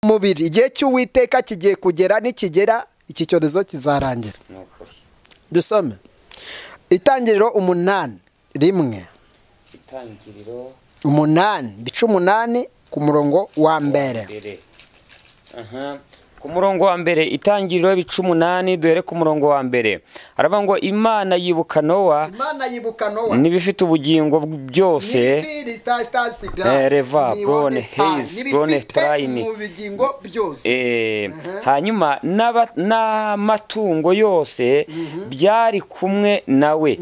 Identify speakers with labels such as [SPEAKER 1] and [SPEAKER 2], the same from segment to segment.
[SPEAKER 1] mubiri igihe cy'Uwiteka kigiye kugera, nikigera iki cyorezo kizarangira. Dusome Itangiriro 8:1.
[SPEAKER 2] Itangiriro
[SPEAKER 1] 8:8 ku murongo wa mbere.
[SPEAKER 2] Ku murongo wa mbere, Itangiriro 8 duhere ku murongo wa mbere. Aravuga ngo Imana yibuka Nowa n'ibifite ubugingo byose, reva brone heiz brone traini, hanyuma n'amatungo yose byari kumwe nawe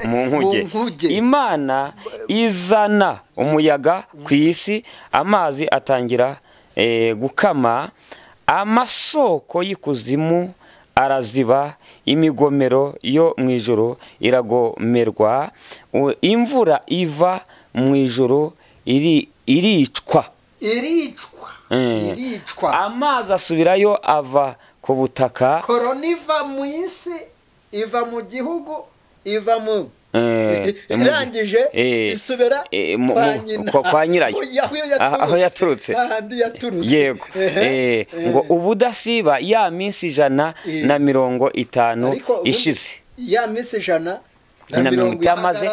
[SPEAKER 2] mu nkuge. Imana izana umuyaga ku isi, amazi atangira gukama, amasoko y'ikuzimu araziba, imigomero yo mu ijoro iragomerwa, imvura iva mu ijoro iricwa, amazi asubirayo ava ku butaka.
[SPEAKER 1] Korona iva mu isi, iva mu gihugu, iva mu irangije isubira
[SPEAKER 2] kwa nyirayo aho yaturutse. Yego, ngo ubudasiba ya minsi 150 ishize,
[SPEAKER 1] ya minsi 150
[SPEAKER 2] yamaze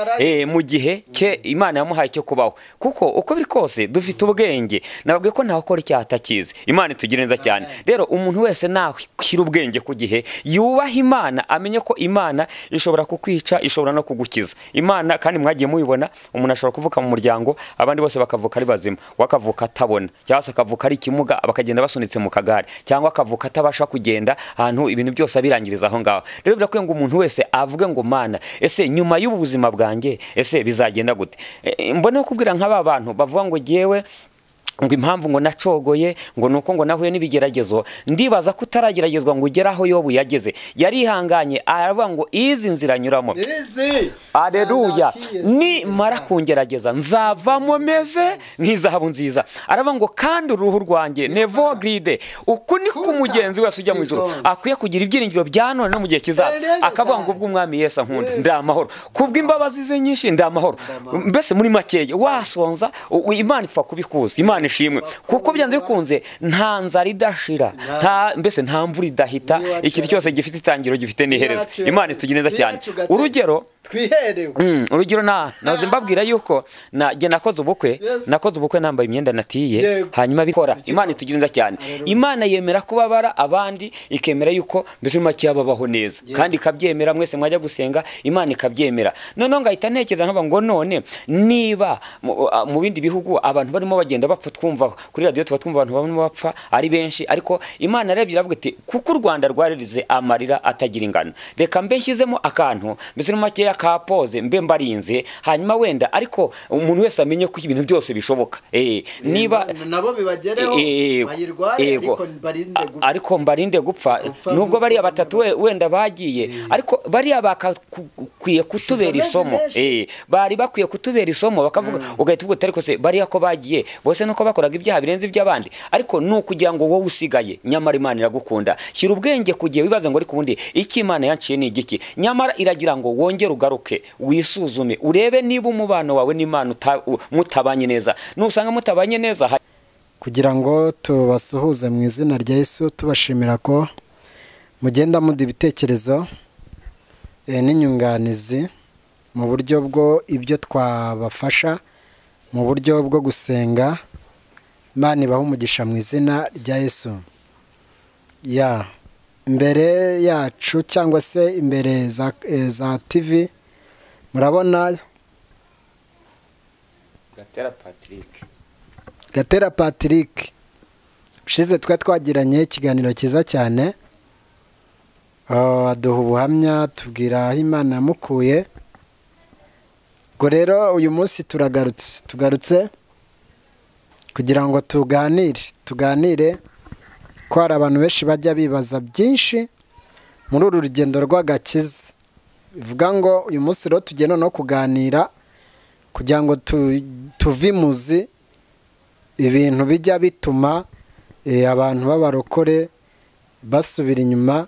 [SPEAKER 2] mu gihe cye Imana yamuhaye cyo kubaho. Kuko uko biri kose dufite ubwenge, nababwiye ko ntawe ukora icyaha atakizi. Imana itugira neza cyane. Rero umuntu wese nakwira ubwenge ku gihe, yubaha Imana, amenye ko Imana ishobora kukwica, ishobora no kugukiza. Imana kandi mwagiye mubibona, umuntu ashobora kuvuka mu muryango, abandi bose bakavuka ari bazima, wakavuka atabona, cyangwa se akavuka ari kimuga, bakagenda basunitse mu kagare, cyangwa akavuka atabasha kugenda, ahantu ibintu byose abirangiriza aho ngaho. Rero birakwiye ngo umuntu wese avuge ngo Mana, ese nyuma y'ubuzima bwanjye ese bizagenda gute? Mbone kubwira nk'aba bantu bavuga ngo jewe ngo impamvu ngo nacogoye ngo nuko ngo nahuye n'ibigeragezo, ndibaza ko utarageragezwa ngo ugeraho Yobu yageze. Yarihanganye aravuga ngo izi nzira nyuramo, aleluya, ni mara kungerageza nzavamo meze nk'izahabu nziza. Aravuga ngo kandi uruhu rwanjye nevo gride, uku ni ku mugenzi wese ujya mu ijuru akwiye kugira ibyiringiro bya none no mu gihe kizaza. Akavuga ngo ubwo umwami Yesu ankunda ndamahoro, kubw'imbabazi ze nyinshi ndamahoro. Mbese muri makeye wasonza Imana ipfa kubikuza, Imana ishimwe, kuko byanze bikunze nta nzara idashira, mbese nta mvura idahita, ikintu cyose gifite itangiro gifite n'iherezo. Imana itugira neza cyane. Urugero naze mbabwira yuko naje nakoze ubukwe nambaye imyenda natiye, hanyuma bikora. Imana itugira neza cyane. Imana yemera kubabara abandi, ikemera yuko mbese make yababaho neza, kandi ikabyemera. Mwese mwajya gusenga, Imana ikabyemera. None ngahita ntekereza nkaba ngo none niba mu bindi bihugu abantu barimo bagenda bapfa, twumva kuri radio tuba twumva abantu barimo bapfa ari benshi, ariko Imana yarebye iravuga iti kuko u Rwanda rwaririze amarira atagira ingano, reka mbe nshyizemo akantu mbese make kapoze mbe mbarinze, hanyuma wenda ariko umuntu wese amenye ko ibintu byose bishoboka. Niba
[SPEAKER 1] nabo bibagereho bayirwaye
[SPEAKER 2] ariko mbarinde gupfa, nubwo bari batatu wenda bagiye, ariko bari bakakwiye kutubera isomo. Bari bakwiye kutubera isomo, bakavuga ugahita uvuga ariko se bari ko bagiye bose nuko bakoraga ibyaha birenze iby'abandi, ariko nukugira ngo wowe usigaye, nyamara Imana iragukunda. Shyira ubwenge kugiye wibaza ngo ariko ubundi iki Imana yanciye ni igiki, nyamara iragira ngo wongere ugaruke, wisuzume, urebe niba umubano wawe n'Imana mutabanye neza. Nusanga mutabanye neza,
[SPEAKER 1] kugira ngo tubasuhuze mu izina rya Yesu, tubashimira ko mugenda muda ibitekerezo n'inyunganizi mu buryo bwo ibyo twabafasha mu buryo bwo gusenga. Imana ibahe umugisha mu izina rya Yesu. Imbere yacu cyangwa se imbere za TV murabona Gatera Patrick. Ushize twagiranye ikiganiro cyiza cyane, aduha ubuhamya, tubwira aho Imana yamukuye. Ubwo rero uyu munsi tugarutse kugira ngo tuganire ko hari abantu benshi bajya bibaza byinshi muri uru rugendo rw'agakiza. Bivuga ngo uyu munsi rero tugenda no kuganira kugira ngo tuvimuze ibintu bijya bituma abantu b'abarokore basubira inyuma,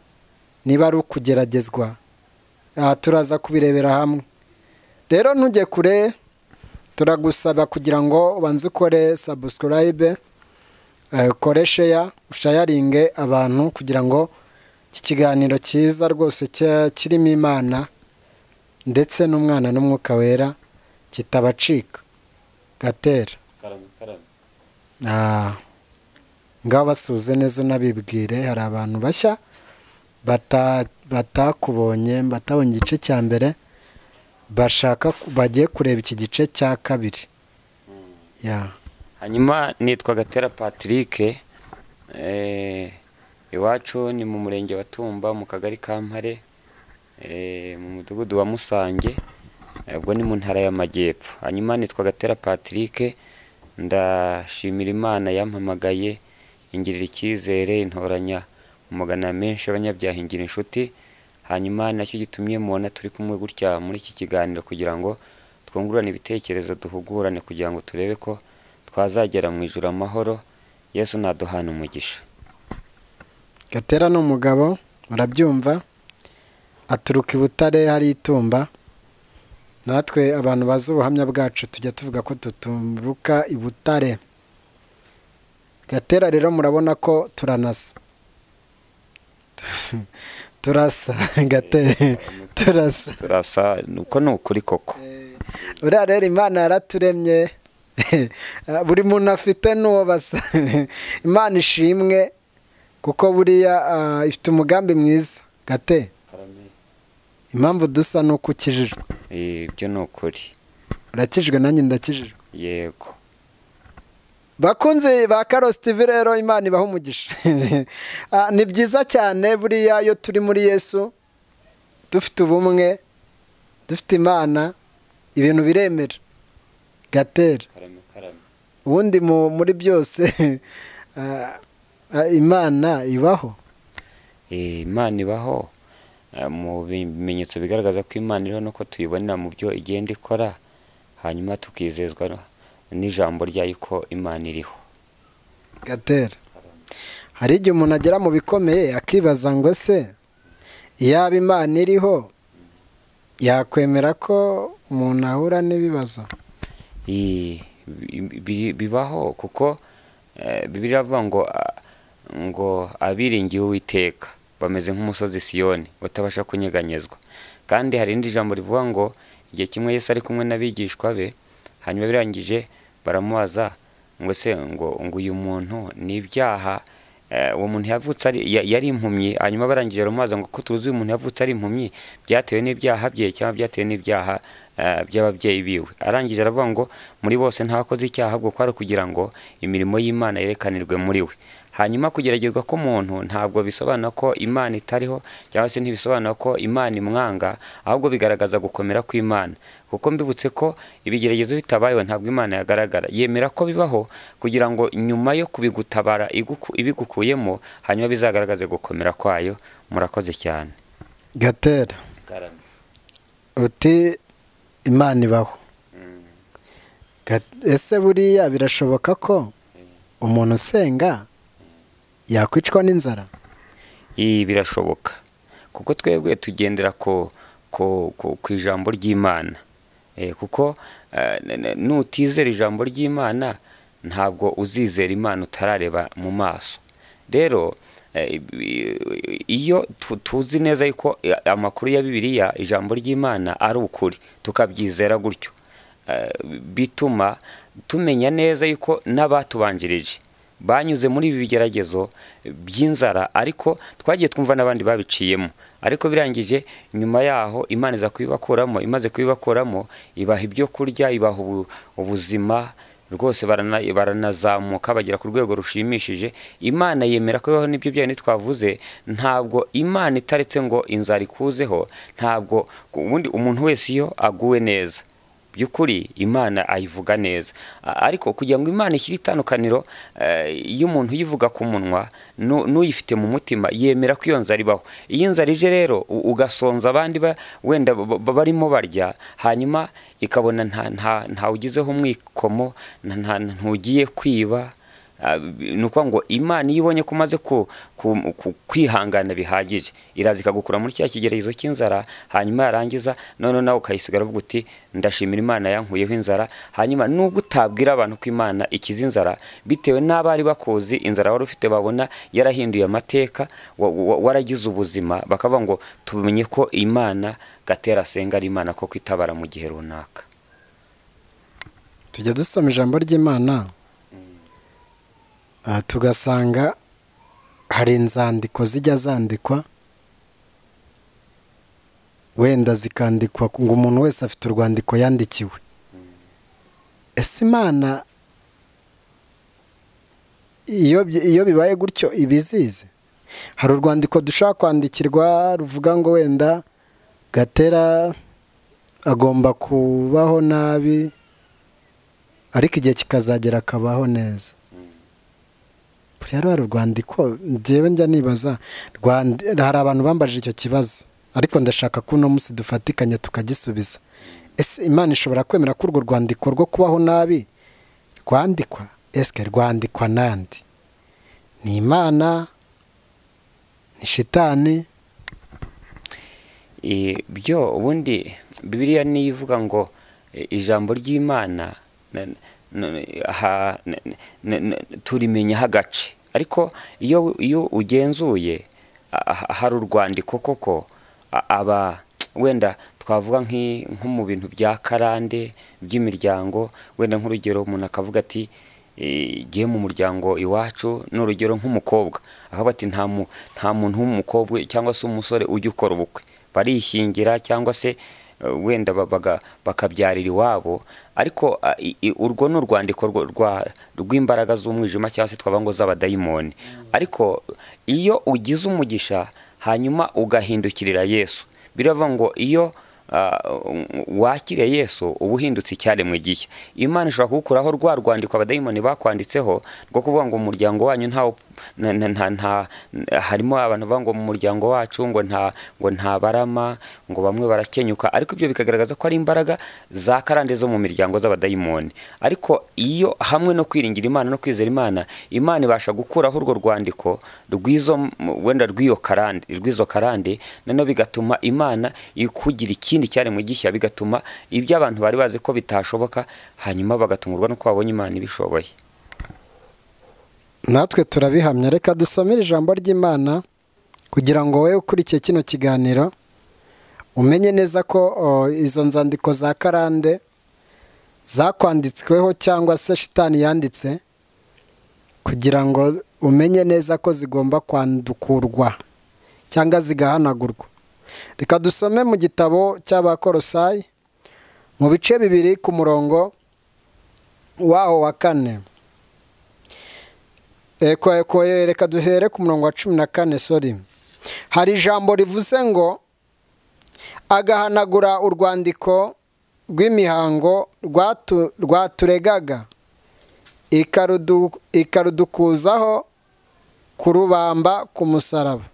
[SPEAKER 1] niba ari ukugeragezwa. Turaza kubirebera hamwe. Rero ntujye kure, turagusaba kugira ngo ubanze ukore subscribe, ukore share, ushayaringe abantu kugira ngo iki kiganiro cyiza rwose kirimo Imana ndetse n'umwana n'umwuka wera kitabacika. Gatera ngaho basuze neza unabibwire, hari abantu bashya batakubonye, batabonye igice cya mbere, bashaka bagiye kureba iki gice cya kabiri.
[SPEAKER 2] Hanyuma nitwa Gatera Patrick, iwacu ni mu murenge wa Tumba mu kagari ka Mpare, mu mudugudu wa Musange, ubwo ni mu ntara y'Amajyepfo. Hanyuma nitwa Gatera Patrick, ndashimira Imana yampamagaye ingirira icyizere, intoranya mu magana menshi abanyabyaha ingira inshuti. Hanyuma nacyo gitumye mubona turi kumwe gutya muri iki kiganiro kugira ngo twungurane ibitekerezo, duhugurane kugira ngo turebe ko twazagera mu ijuru amahoro. Yesu naduhana umugisha.
[SPEAKER 1] Gatera ni umugabo, urabyumva, aturuka i Butare hari Itumba. Natwe abantu bazi ubuhamya bwacu tujya tuvuga ko tuturuka i Butare. Gatera rero murabona ko turanasa. Turasa Gatera,
[SPEAKER 2] turasa nuko ni ukuri koko.
[SPEAKER 1] Uriya rero Imana yaraturemye, buri muntu afite n'uwo basa. Imana ishimwe kuko buriya ifite umugambi mwiza. Gate, impamvu dusa ni uko ukijijwe.
[SPEAKER 2] Ibyo ni ukuri.
[SPEAKER 1] Urakijijwe, nanjye ndakijijwe.
[SPEAKER 2] Yego.
[SPEAKER 1] Bakunze ba Karosi TV rero, Imana ibaha umugisha. Ni byiza cyane buriya iyo turi muri Yesu, dufite ubumwe, dufite Imana, ibintu biremera. Gatera, ubundi muri byose Imana ibaho.
[SPEAKER 2] Imana ibaho. Mu bimenyetso bigaragaza ko Imana iriho nuko tuyibonera mu byo igenda ikora, hanyuma tukizezwa n'ijambo ryayo ko Imana iriho.
[SPEAKER 1] Gatera, hari igihe umuntu agera mu bikomeye akibaza ngo se iyaba Imana iriho yakwemera ko umuntu ahura n'ibibazo?
[SPEAKER 2] Bibaho kuko Bibiliya iravuga ngo abiringiye Uwiteka bameze nk'umusozi Siyoni utabasha kunyeganyezwa. Kandi hari indi jambo rivuga ngo igihe kimwe Yesu ari kumwe n'abigishwa be, hanyuma birangije baramubaza ngo se ngo uyu muntu ni ibyaha, uwo muntu yavutse yari impumyi. Hanyuma barangije baramubaza ngo ko tuzi uyu muntu yavutse ari impumyi, byatewe n'ibyaha bye cyangwa byatewe n'ibyaha by'ababyeyi biwe? Arangije aravuga ngo muri bose ntawakoze icyaha, ahubwo kwari kugira ngo imirimo y'Imana yerekanirwe muri we. Hanyuma kugeragezwa k'umuntu ntabwo bisobanura ko Imana itariho, cyangwa se ntibisobanura ko Imana imwanga, ahubwo bigaragaza gukomera kw'Imana. Kuko mbibutse ko ibigeragezo bitabayeho ntabwo Imana yagaragara, yemera ko bibaho kugira ngo nyuma yo kubigutabara ibigukuyemo, hanyuma bizagaragaze gukomera kwayo. Murakoze cyane.
[SPEAKER 1] Gatera, uti Imana ibaho. Ese buriya birashoboka ko umuntu usenga yakwicwa n'inzara?
[SPEAKER 2] Birashoboka kuko twebwe tugendera ku ijambo ry'Imana. Kuko nutizera ijambo ry'Imana ntabwo uzizera Imana utarareba mu maso. Rero iyo tuzi neza yuko amakuru ya Bibiliya, ijambo ry'Imana ari ukuri, tukabyizera gutyo, bituma tumenya neza yuko n'abatubanjirije banyuze muri ibi bigeragezo by'inzara, ariko twagiye twumva n'abandi babiciyemo, ariko birangije nyuma yaho Imana iza kubibakuramo. Imaze kubibakuramo ibaha ibyo kurya, ibaha ubuzima rwose, baranazamuka bagera ku rwego rushimishije. Imana yemera ko bibaho n'ibyo byayo ntitwavuze. Ntabwo Imana itaretse ngo inzara ikuzeho, ntabwo ubundi umuntu wese iyo aguwe neza by'ukuri Imana ayivuga neza. Ariko kugira ngo Imana ishyire itandukaniro y'umuntu uyivuga ku munwa n'uyifite mu mutima, yemera ko iyo nzara ibaho. Iyo nzara ije rero ugasonza abandi wenda barimo barya, hanyuma ikabona nta ugizeho umwikomo, ntugiye kwiba, ni ukuvuga ngo Imana iyo ibonye ko umaze kwihangana bihagije iraza ikagukura muri cya kigeragezo cy'inzara, hanyuma yarangiza none nawe ukayisigara uvuga uti ndashimira Imana yankuyeho inzara. Hanyuma nubwo utabwira abantu ko Imana ikiza inzara, bitewe n'abari bakuzi inzara wari ufite babona yarahinduye amateka, waragize ubuzima, bakavuga ngo tumenye ko Imana Gatera asenga ari Imana koko itabara mu gihe runaka.
[SPEAKER 1] Tujya dusoma ijambo ry'Imana tugasanga hari inzandiko zijya zandikwa, wenda zikandikwa ngo umuntu wese afite urwandiko yandikiwe. Ese Imana iyo bibaye gutyo ibizize? Hari urwandiko dushaka kwandikirwa ruvuga ngo wenda Gatera agomba kubaho nabi, ariko igihe kikazagera akabaho neza. Rero hari urwandiko njyewe njya nibaza, hari abantu bambajije icyo kibazo, ariko ndashaka ko uno munsi dufatikanya tukagisubiza. Ese Imana ishobora kwemera ko urwo rwandiko rwo kubaho nabi rwandikwa? Ese rwandikwa nande? Ni Imana? Ni shitani?
[SPEAKER 2] Byo ubundi Bibiliya niyo ivuga ngo ijambo ry'Imana turimenyaho agace, ariko iyo ugenzuye hari urwandiko koko aba wenda twavuga nko mu bintu bya karande by'imiryango, wenda nk'urugero umuntu akavuga ati giye mu muryango iwacu, n'urugero nk'umukobwa aho bati nta muntu w'umukobwa cyangwa se umusore ujya ukora ubukwe, barishingira cyangwa se wenda bakabyarira iwabo, ariko urwo ni urwandiko rw'imbaraga z'umwijima cyangwa se twavuga ngo z'abadayimoni. Ariko iyo ugize umugisha hanyuma ugahindukirira Yesu, biravuga ngo iyo wakiriye Yesu uba uhindutse icyaremwe gishya. Imana ishobora kugukuraho rwa rwandiko abadayimoni bakwanditseho rwo kuvuga ngo umuryango wanyu harimo abantu bavuga ngo mu muryango wacu ngo nta barama, ngo bamwe barakenyuka, ariko ibyo bikagaragaza ko ari imbaraga za karande zo mu miryango z'abadayimoni. Ariko iyo hamwe no kwiringira Imana no kwizera Imana, Imana ibasha gukuraho urwo rwandiko wenda rw'izo karande, noneho bigatuma Imana ikugira ikindi cyaremwe gishya, bigatuma ibyo abantu bari bazi ko bitashoboka hanyuma bagatungurwa no babonye Imana ibishoboye.
[SPEAKER 1] Natwe turabihamya. Reka dusomere ijambo ry'Imana kugira ngo wowe ukurikiye kino kiganiro umenye neza ko izo nzandiko za karande zakwanditsweho cyangwa se shitani yanditse, kugira ngo umenye neza ko zigomba kwandukurwa cyangwa zigahanagurwa. Reka dusome mu gitabo cy'Abakolosayi mu bice 2 ku murongo waho wa 4. Reka duhere ku murongo wa 14. Hari ijambo rivuze ngo agahanagura urwandiko rw'imihango rwaturegaga ikarudukuzaho kurubamba ku musaraba.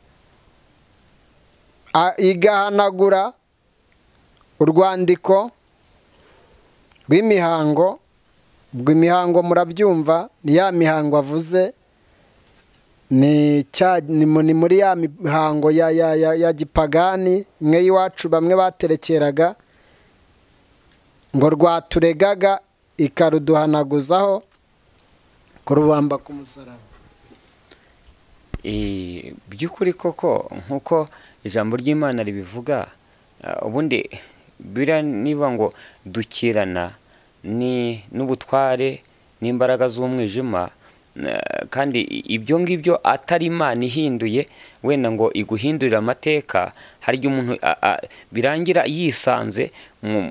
[SPEAKER 1] Igahanagura urwandiko rw'imihango murabyumva, ni ya mihango avuze, ni muri ya mihango ya gipagani imwe y'iwacu bamwe baterekeraga, ngo rwaturegaga ikaruduhanaguzaho kurubamba ku musaraba.
[SPEAKER 2] By'ukuri koko nk'uko ijambo ry'Imana ribivuga, ubundi niba ngo dukirana n'ubutware n'imbaraga z'umwijima, kandi ibyo ngibyo atari Imana ihinduye wenda ngo iguhindurire amateka. Hari igihe umuntu birangira yisanze,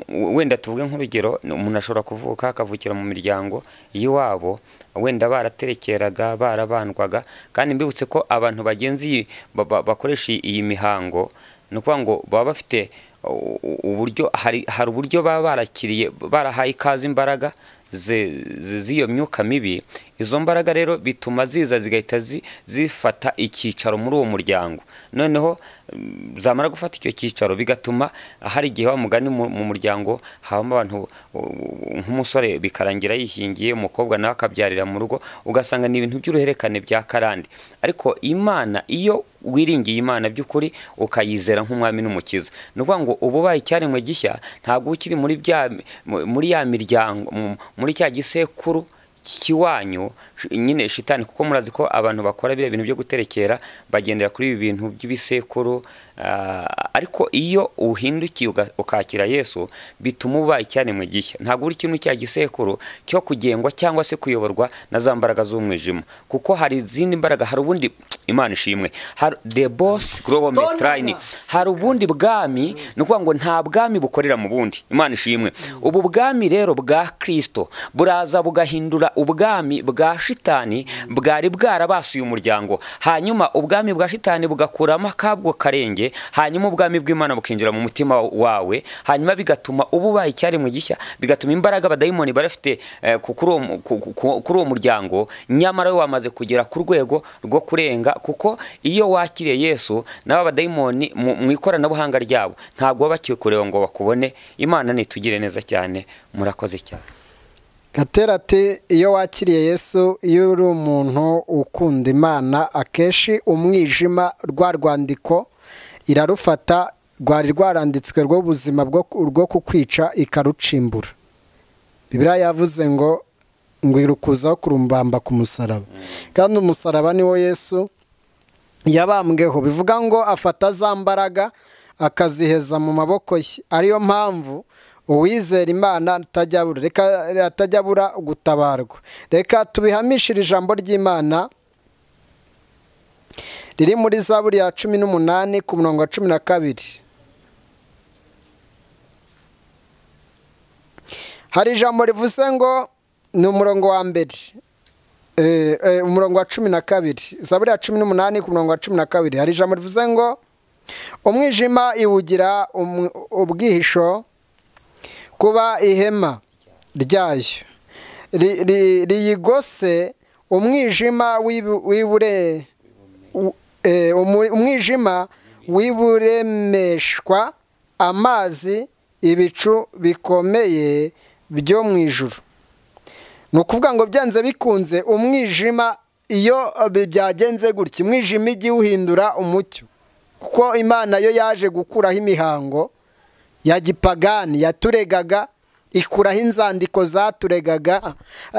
[SPEAKER 2] wenda tuvuge nk'urugero, umuntu ashobora kuvuka akavukira mu miryango y'iwabo wenda baraterekeraga, barabandwaga, kandi mbibutse ko abantu bagenzi bakoresha iyi mihango, ni ukuvuga ngo baba bafite uburyo hari uburyo baba barakiriye barahaye ikaze imbaraga z'iyo myuka mibi. Izo mbaraga rero bituma ziza zigahita zifata icyicaro muri uwo muryango, noneho zamara gufata icyo cyicaro bigatuma hari igihe wa mugani mu muryango habamo abantu nk'umusore bikarangira yishingiye, umukobwa nawe akabyarira mu rugo, ugasanga ni ibintu by'uruherekane bya karande. Ariko Imana, iyo wiringiye Imana by'ukuri ukayizera nk'umwami n'umukiza, ni ukuvuga ngo uba ubaye icyaremwe gishya, ntabwo ukiri muri ya miryango, muri cya gisekuru kiwanyu nyine shitani, kuko murazi ko abantu bakora biriya bintu byo guterekera bagendera kuri ibi bintu by'ibisekuru. Ariko iyo uhindukiye ukakira Yesu bituma uba icyaremwe gishya, ntabwo uri kintu cya gisekuru cyo kugengwa cyangwa se kuyoborwa na za mbaraga z'umwijima, kuko hari izindi mbaraga. Hari ubundi, Imana ishimwe, hari the boss global metrine, hari ubundi bwami, ni ukuvuga ngo nta bwami bukorera mu bundi. Imana ishimwe. Ubu bwami rero bwa Kristo buraza bugahindura ubwami bwa shitani bwari bwarabasuye umuryango, hanyuma ubwami bwa shitani bugakuramo akabwo karenge, hanyuma ubwami bw'Imana bukinjira mu mutima wawe, hanyuma bigatuma uba ubaye icyaremwe gishya, bigatuma imbaraga abadayimoni barafite kuri uwo muryango, nyamara we wamaze kugera ku rwego rwo kurenga. Kuko iyo wakiriye Yesu, nabo abadayimoni mu ikoranabuhanga ryabo ntabwo baba bakikureba ngo bakubone. Imana nitugire neza cyane, murakoze cyane.
[SPEAKER 1] Gatera ati iyo wakiriye Yesu, iyo uri umuntu ukunda Imana, akenshi umwijima rwa rwandiko irarufata, rwari rwaranditswe rw'ubuzima rwo kukwica ikarucimbura. Bibiliya yavuze ngo irukuzaho kurumbamba ku musaraba, kandi umusaraba niwo Yesu yabambweho. Bivuga ngo afata za mbaraga akaziheza mu maboko ye. Ariyo mpamvu uwizera Imana atajya abura gutabarwa. Reka tubihamishire ijambo ry'Imana riri muri Zaburi ya 18 ku murongo wa 12. Hari ijambo rivuze ngo, ni umurongo wa mbere, umurongo wa 12, Zaburi ya 18 ku murongo wa 12. Hari ijambo rivuze ngo, umwijima iwugira ubwihisho kuba ihema ryayo, riyigose umwijima w'iburemeshwa amazi, ibicu bikomeye byo mu ijuru. Ni ukuvuga ngo byanze bikunze umwijima, iyo byagenze gutya, umwijima igiye uhindura umucyo, kuko Imana yo yaje gukuraho imihango ya gipagani yaturegaga, ikuraho inzandiko zaturegaga,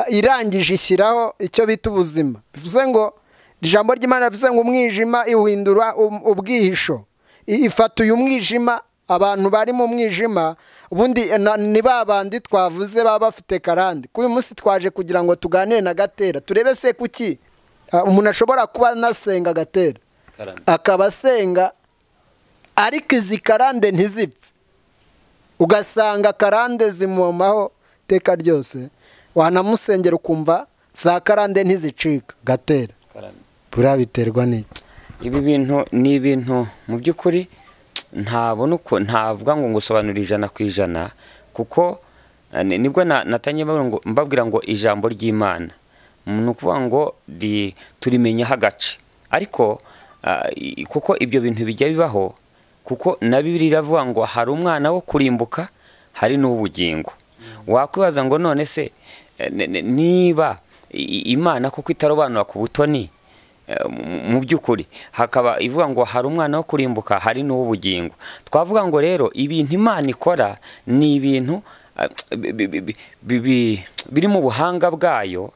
[SPEAKER 1] irangije ishyiraho icyo bita ubuzima. Bivuze ngo ijambo ry'Imana bivuze ngo umwijima iwuhindura ubwihisho. Ifata uyu mwijima, abantu bari mu mwijima, ubundi ni babandi twavuze baba bafite karande. Kuri uyu munsi twaje kugira ngo tuganire na Gatera, turebe se kuki umuntu ashobora kuba anasenga Gatera, akaba asenga ariko izi karande ntizipfe, ugasanga karande zimumaho teka ryose, wanamusengera ukumva za karande ntizicika. Gatera, buriya biterwa n'iki?
[SPEAKER 2] Ibi bintu ni ibintu mu by'ukuri ntabona uko ntavuga ngo ngusobanurire 100%, kuko nibwo natanye mbabwira ngo ijambo ry'Imana ni ukuvuga ngo turimenyaho agace. Ariko kuko ibyo bintu bijya bibaho, kuko na Bibiliya iravuga ngo hari umwana wo kurimbuka, hari n'ubugingo. Wakwibaza ngo none se niba Imana koko itarobanura ku butoni, mu by'ukuri hakaba ivuga ngo hari umwana wo kurimbuka, hari n'ubugingo. Twavuga ngo rero ibintu Imana ikora ni ibintu biri mu buhanga bwayo,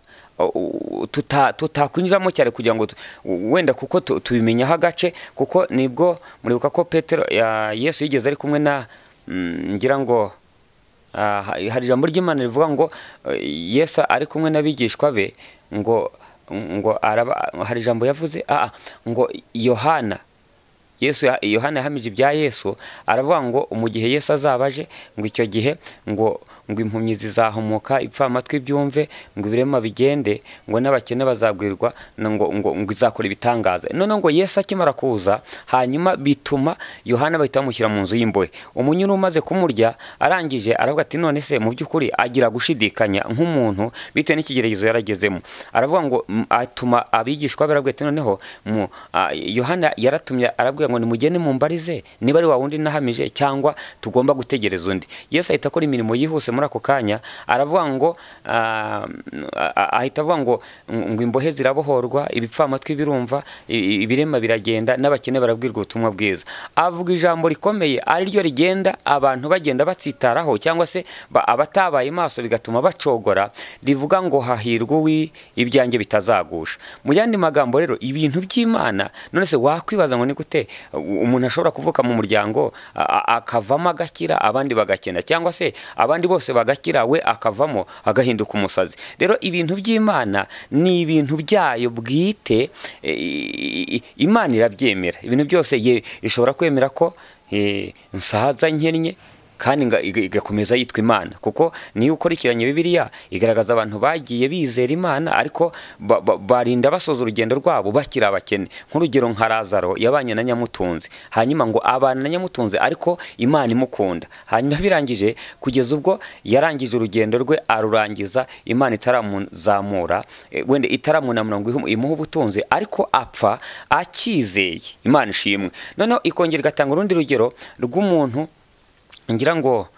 [SPEAKER 2] tutakwinjiramo cyane kugira ngo wenda kuko tubimenyaho agace. Kuko nibwo muribuka ko Yesu yigeze ari kumwe na, ngira ngo hari ijambo ry'Imana rivuga ngo Yesu ari kumwe n'abigishwa be, ngo hari ijambo yavuze ngo Yohana yahamije ibya Yesu, aravuga ngo mu gihe Yesu azabaje, ngo icyo gihe ngo ngo impumyi zizahumuka, ipfamatwi byumve, ngo ibirema bigende, ngo n'abakene bazagwirwa, ngo izakora ibitangaza. None ngo Yesu akimara kuza, hanyuma bituma Yohana bahita bamushyira mu nzu y'imbohe. Umunyururu umaze kumurya, arangije aravuga ati none se mu by'ukuri agira gushidikanya nk'umuntu bitewe n'ikigeragezo yaragezemo. Aravuga ngo atuma abigishwa be, aravuga ati noneho Yohana yaratumye, arabwira ngo nimugende mumbarize niba ari wa wundi nahamije cyangwa tugomba gutegereza undi. Yesu ahita akora imirimo yihuse muri ako kanya, aravuga ngo ahita avuga ngo imbohe zirabohorwa, ibipfamatwi birumva, ibirema biragenda, n'abakene barabwirwa ubutumwa bwiza. Avuga ijambo rikomeye ari ryo rigenda abantu bagenda batsitaraho, cyangwa se abatabaye maso bigatuma bacogora, rivuga ngo hahirwa ibyanjye bitazagusha. Mu yandi magambo rero, ibintu by'Imana, none se wakwibaza ngo ni gute umuntu ashobora kuvuka mu muryango akavamo agakira abandi bagakena, cyangwa se abandi bose bagakira we akavamo agahinduka umusazi? Rero ibintu by'Imana ni ibintu byayo bwite, Imana irabyemera. Ibintu byose ishobora kwemera ko nsaza nkennye kandi igakomeza yitwa Imana, kuko niyo ukurikiranye Bibiliya igaragaza abantu bagiye bizera Imana ariko barinda basoza urugendo rwabo bakiri abakene. Nk'urugero nka Lazaro yabanye na Nyamutunzi, hanyuma ngo abana na Nyamutunzi ariko Imana imukunda, hanyuma birangije kugeza ubwo yarangije urugendo rwe arurangiza Imana itaramuzamura, wenda itaramunamura ngo imuhe ubutunzi, ariko apfa akizeye. Imana ishimwe. Noneho ikongera igatanga urundi rugero rw'umuntu ngira ngo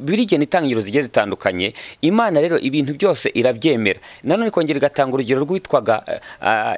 [SPEAKER 2] biri gihe n'itangiriro zigiye zitandukanye. Imana rero ibintu byose irabyemera. Nanone ikongera igatanga urugero rwitwaga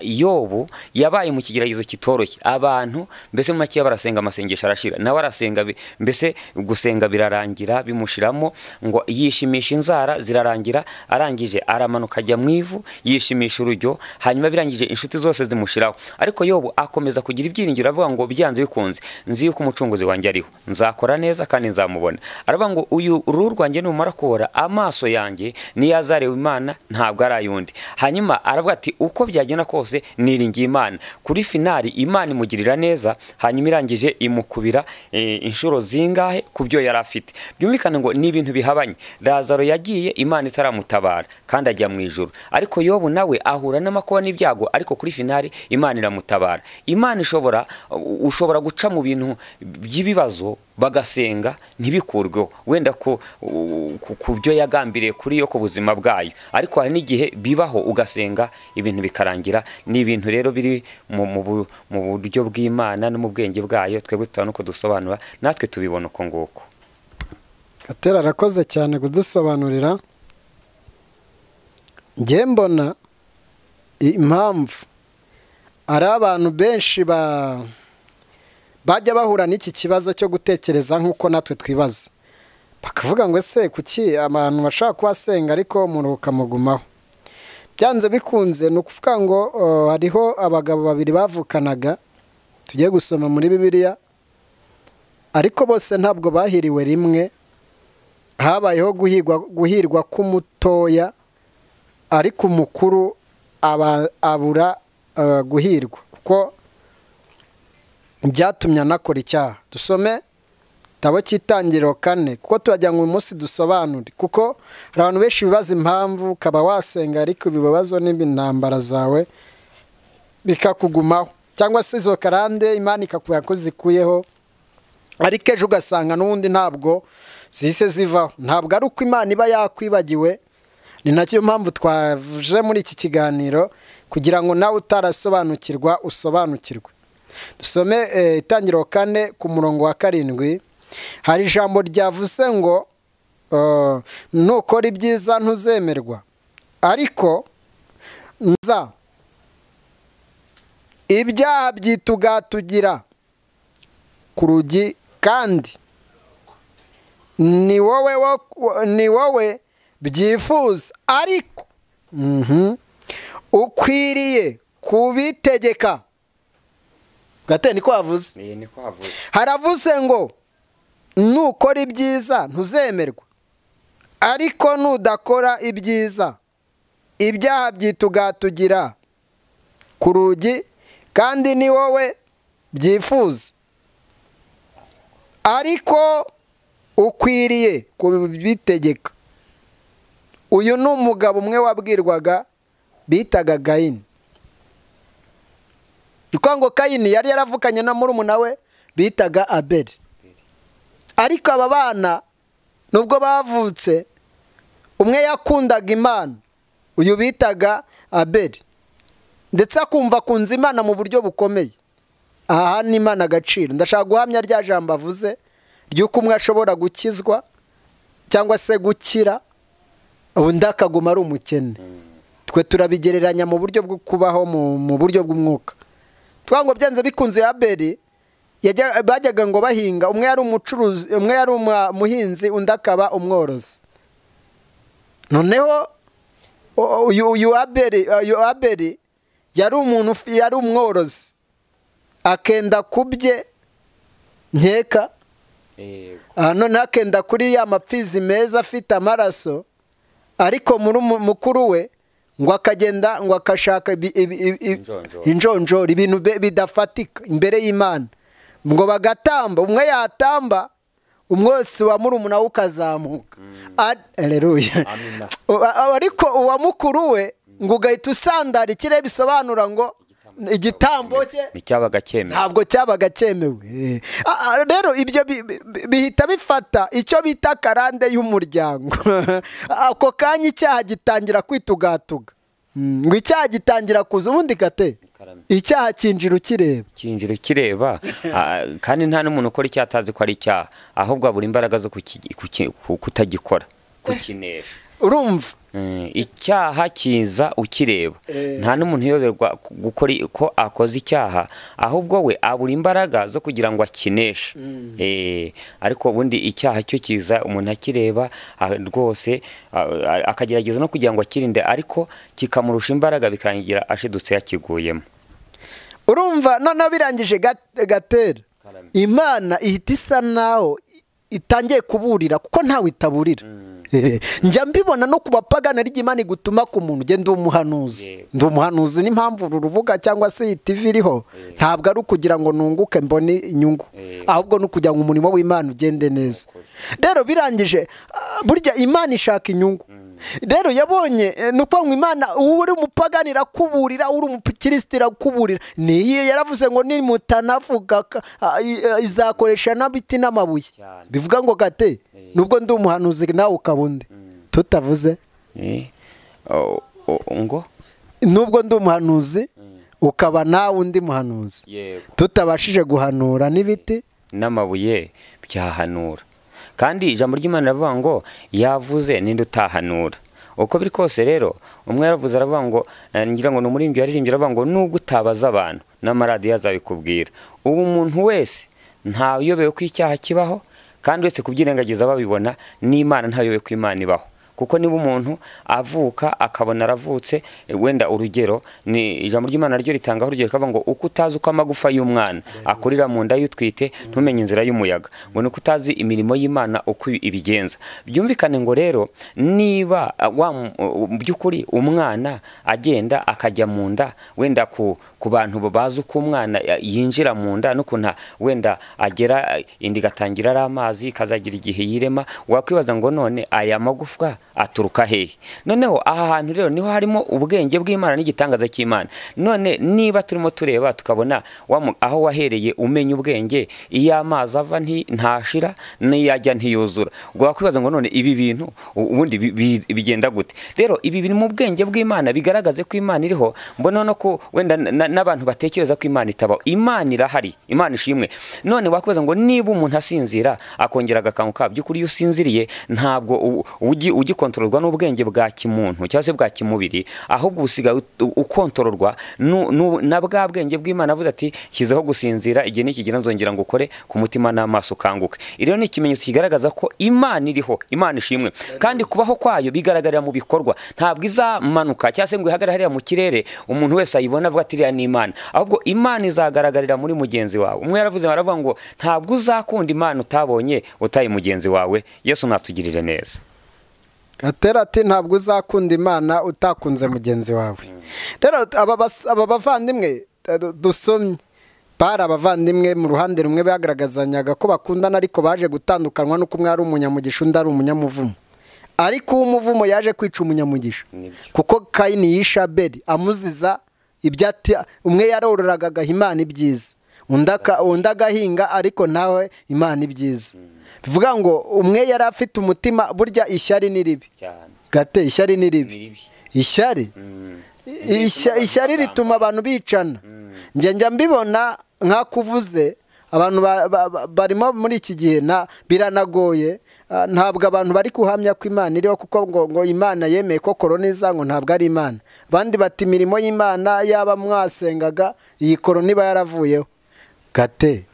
[SPEAKER 2] Yobu, yabaye mu kigeragezo kitoroshye. Abantu mbese mu make barasenga, amasengesho arashira, nawe arasenga, mbese gusenga birarangira bimushiramo, ngo yishimisha inzara zirarangira, arangije aramanuka ajya mu ivu yishimisha urujyo, hanyuma birangije inshuti zose zimushiraho. Ariko Yobu akomeza kugira ibyiringiro, avuga ngo byanze bikunze nzi yuko umucunguzi wanjye ariho, nzakora neza kandi nzamubona. Aravuga ngo uyu uruhu rwanjye numara kubora, amaso yanjye niyo azareba Imana, ntabwo ari ayundi. Hanyuma aravuga ati uko byagenda kose niringiye Imana. Kuri finali Imana imugirira neza, hanyuma irangije imukubira inshuro zingahe ku byo yari afite. Byumvikana ngo ni ibintu bihabanye. Lazaro yagiye Imana itaramutabara kandi ajya mu ijuru, ariko Yobu nawe ahura n'amakuba n'ibyago, ariko kuri finali Imana iramutabara. Imana ushobora guca mu bintu by'ibibazo bagasenga ntibikurweho, wenda ku byo yagambiriye kuri yo ku buzima bwayo, ariko hari n'igihe bibaho ugasenga ibintu bikarangira. Ni ibintu rero biri mu buryo bw'Imana no mu bwenge bwayo, twebwe tutaba nuko dusobanura, natwe tubibona uko nguko.
[SPEAKER 1] Gatera arakoze cyane kudusobanurira. Njye mbona impamvu ari abantu benshi bajya bahura n'iki kibazo cyo gutekereza nk'uko natwe twibaza, bakavuga ngo ese kuki abantu bashaka kubasenga ariko muruhuka mugumaho? Byanze bikunze ni ukuvuga ngo hariho abagabo babiri bavukanaga, tugiye gusoma muri Bibiliya, ariko bose ntabwo bahiriwe rimwe. Habayeho guhirwa k'umutoya, ariko umukuru abura guhirwa, kuko byatumye anakora icyaha. Dusome igitabo cy'Itangiriro 4, kuko turajya ngo uyu munsi dusobanure, kuko hari abantu benshi bibaza impamvu ukaba wasenga ariko ibibazo n'intambara zawe bikakugumaho, cyangwa se izo karande Imana ikakubwira ko zikuyeho, ariko ejo ugasanga n'ubundi ntabwo zihise zivaho. Ntabwo ari uko Imana iba yakwibagiwe. Ni nacyo mpamvu twaje muri iki kiganiro, kugira ngo nawe utarasobanukirwa usobanukirwe. Dusome Itangiriro 4 ku murongo wa 7. Hari ijambo ryavuze ngo nukora ibyiza ntuzemerwa, ariko ibyaha byitugatugira ku rugi, kandi ni wowe byifuza, ariko ukwiriye kubitegeka. Gateni ko havuze, haravuze ngo nukora ibyiza ntuzemerwa, ariko nudakora ibyiza ibyaha byitugatugira ku rugi, kandi ni wowe byifuza, ariko ukwiriye kubitegeka. Uyu ni umugabo umwe wabwirwaga bitaga Kayini. Kuko ngo Kayini yari yaravukanye na murumuna we bitaga Abeli. Ariko aba bana nubwo bavutse, umwe yakundaga Imana, uyu bitaga Abeli, ndetse akumva kunza Imana mu buryo bukomeye. Aha ni Imana agaciro. Ndashaka guhamya rya jambo avuze ry'uko umwe ashobora gukizwa cyangwa se gukira, undi akaguma ari umukene. Twe turabigereranya mu buryo bwo kubaho mu buryo bw'umwuka. Twango byanze bikunze Abeli bajyaga ngo bahinga, umwe yari umucuruzi, umwe yari umuhinzi, undi akaba umworozi. Noneho uyu Abeli yari umworozi, akenda kubye nkeka, none akenda kuri ya mapfizi meza afite amaraso, ariko muri mukuru we ngo akagenda ngo akashaka injonjori, ibintu bidafatika imbere y'Imana, ngo bagatamba, umwe yatamba umwotsi wa murumuna we ukazamuka. Haleluya. Ariko uwa mukuru we ngo ugahita usandara, ikirere bisobanura ngo igitambo cye ntabwo cyabaga cyemewe. Rero ibyo bihita bifata icyo bita karande y'umuryango. Ako kanya icyaha gitangira kwitugatuga, ngo icyaha gitangira kuza, ubundi kate icyaha kinjira ukireba, kandi nta n'umuntu ukora icyaha atazi ko ari icyaha, ahubwo abura imbaraga zo kutagikora, kukinesha. Urumva, icyaha kiza ukireba, nta n'umuntu uyoberwa gukora ko akoze icyaha, ahubwo we abura imbaraga zo kugira ngo akineshe. Ariko ubundi icyaha cyo kiza umuntu akireba rwose, akagerageza no kugira ngo akirinde, ariko kikamurusha imbaraga bikarangira ashidutse yakiguyemo. Urumva, noneho birangije gatera, Imana ihita isa naho itangiye kuburira, kuko ntawe itaburira. Njya mbibona no ku bapagana ari Imana igutuma ku muntu, ugenda umuhanuzi. Ndi umuhanuzi n'impamvu uru rubuga cyangwa se iyi TV iriho, ntabwo ari ukugira ngo nunguke mbone inyungu, ahubwo no kugira ngo umurimo w'Imana ugende neza. Rero birangije, burya Imana ishaka inyungu. Rero yabonye nuko ngo Imana uri umupagani irakuburira, uri umukristo irakuburira. Niye yaravuze ngo nimutanavuga izakoresha n'abiti n'amabuye. Bivuga ngo gate, nubwo ndi umuhanuzi nawe ukabunde tutavuze ngo nubwo ndi umuhanuzi ukaba nawe undi muhanuzi, tutabashije guhanura n'ibiti n'amabuye byahanura. Kandi ijambo ry'Imana ravuga ngo yavuze ninde utahanura. Uko biri kose rero, umwe yaravuze aravuga ngo, ngira ngo n'umurimbyi yaririmbye aravuga ngo nubwo utabaza abantu n'amaradiyo azabikubwira. Ubu umuntu wese nta uyobewe ko icyaha kibaho, kandi wese kubyirengagiza babibona, n'Imana ntayobewe ko Imana ibaho. Kuko niba umuntu avuka akabona aravutse, wenda urugero ni ijambo ry'Imana ryo ritangaho urugero kavuga ngo uko utazi uko amagufa y'umwana akurira mu nda y'utwite ntumenye inzira y'umuyaga, ngo nuko utazi imirimo y'Imana uko ibigenza. Byumvikane ngo rero niba by'ukuri umwana agenda akajya mu nda, wenda ku bantu bazi uko umwana yinjira mu nda n'ukuntu wenda agera indi gatangira ari amazi kazagira igihe yirema, wakwibaza ngo none aya magufwa aturuka hehe? Noneho aha hantu rero niho harimo ubwenge bw'Imana n'igitangaza cy'Imana. None niba turimo tureba tukabona aho wahereye umenya ubwenge, iyo amazi ava ntashira n'iyajya ntiyuzura, ngo wakwibaza ngo none ibi bintu ubundi bigenda gute? Rero ibi biri mu bwenge bw'Imana bigaragaze ko Imana iriho. Mbona no ko wenda n'abantu batekereza ko Imana itabaho. Imana irahari, Imana ishimwe. None wakwibaza ngo niba umuntu asinzira akongera agakanguka, by'ukuri iyo usinziriye ntabwo ugikontororwa n'ubwenge bwa kimuntu cyangwa se bwa kimubiri, ahubwo usiga ukontororwa na bwa bwenge bw'Imana. Avuze ati shyizeho gusinzira, igihe nikigira nzongera ngo ukore ku mutima n'amaso ukanguke. Iriyo ni ikimenyetso kigaragaza ko Imana iriho, Imana ishimwe. Kandi kubaho kwayo bigaragarira mu bikorwa, ntabwo izamanuka cyangwa se ngo ihagarare hariya mu kirere umuntu wese ayibona avuga ati iriya ni Imana, ahubwo Imana izagaragarira muri mugenzi wawe. Umwe yaravuze baravuga ngo ntabwo uzakunda Imana utabonye utaye mugenzi wawe. Yesu natugirire neza. Gatera ati ntabwo uzakunda Imana utakunze mugenzi wawe. Rero aba bavandimwe dusomye bari abavandimwe mu ruhande rumwe bagaragazanyaga ko bakundana ariko baje gutandukanywa n'uko umwe ari umunyamugisha undi ari umunyamuvumo. Ariko uw'umuvumo yaje kwica umunyamugisha kuko Kayini yishe Abeli amuziza ibyati. Umwe yarororaga agaha Imana ibyiza, undi agahinga ariko nawe Imana ibyiza. Bivuga ngo umwe yari afite umutima, burya ishyari ni ribi gate, ishyari ni ribi. Ishyari rituma abantu bicana. Njya mbibona nkakuvuze abantu barimo muri iki gihe biranagoye. Ntabwo abantu bari kuhamya ko Imana iriho, kuko ngo Imana yemeye ko korona iza, ngo ntabwo ari Imana. Abandi bati imirimo y'Imana yaba mwasengaga iyi korona iba yaravuyeho. Gate,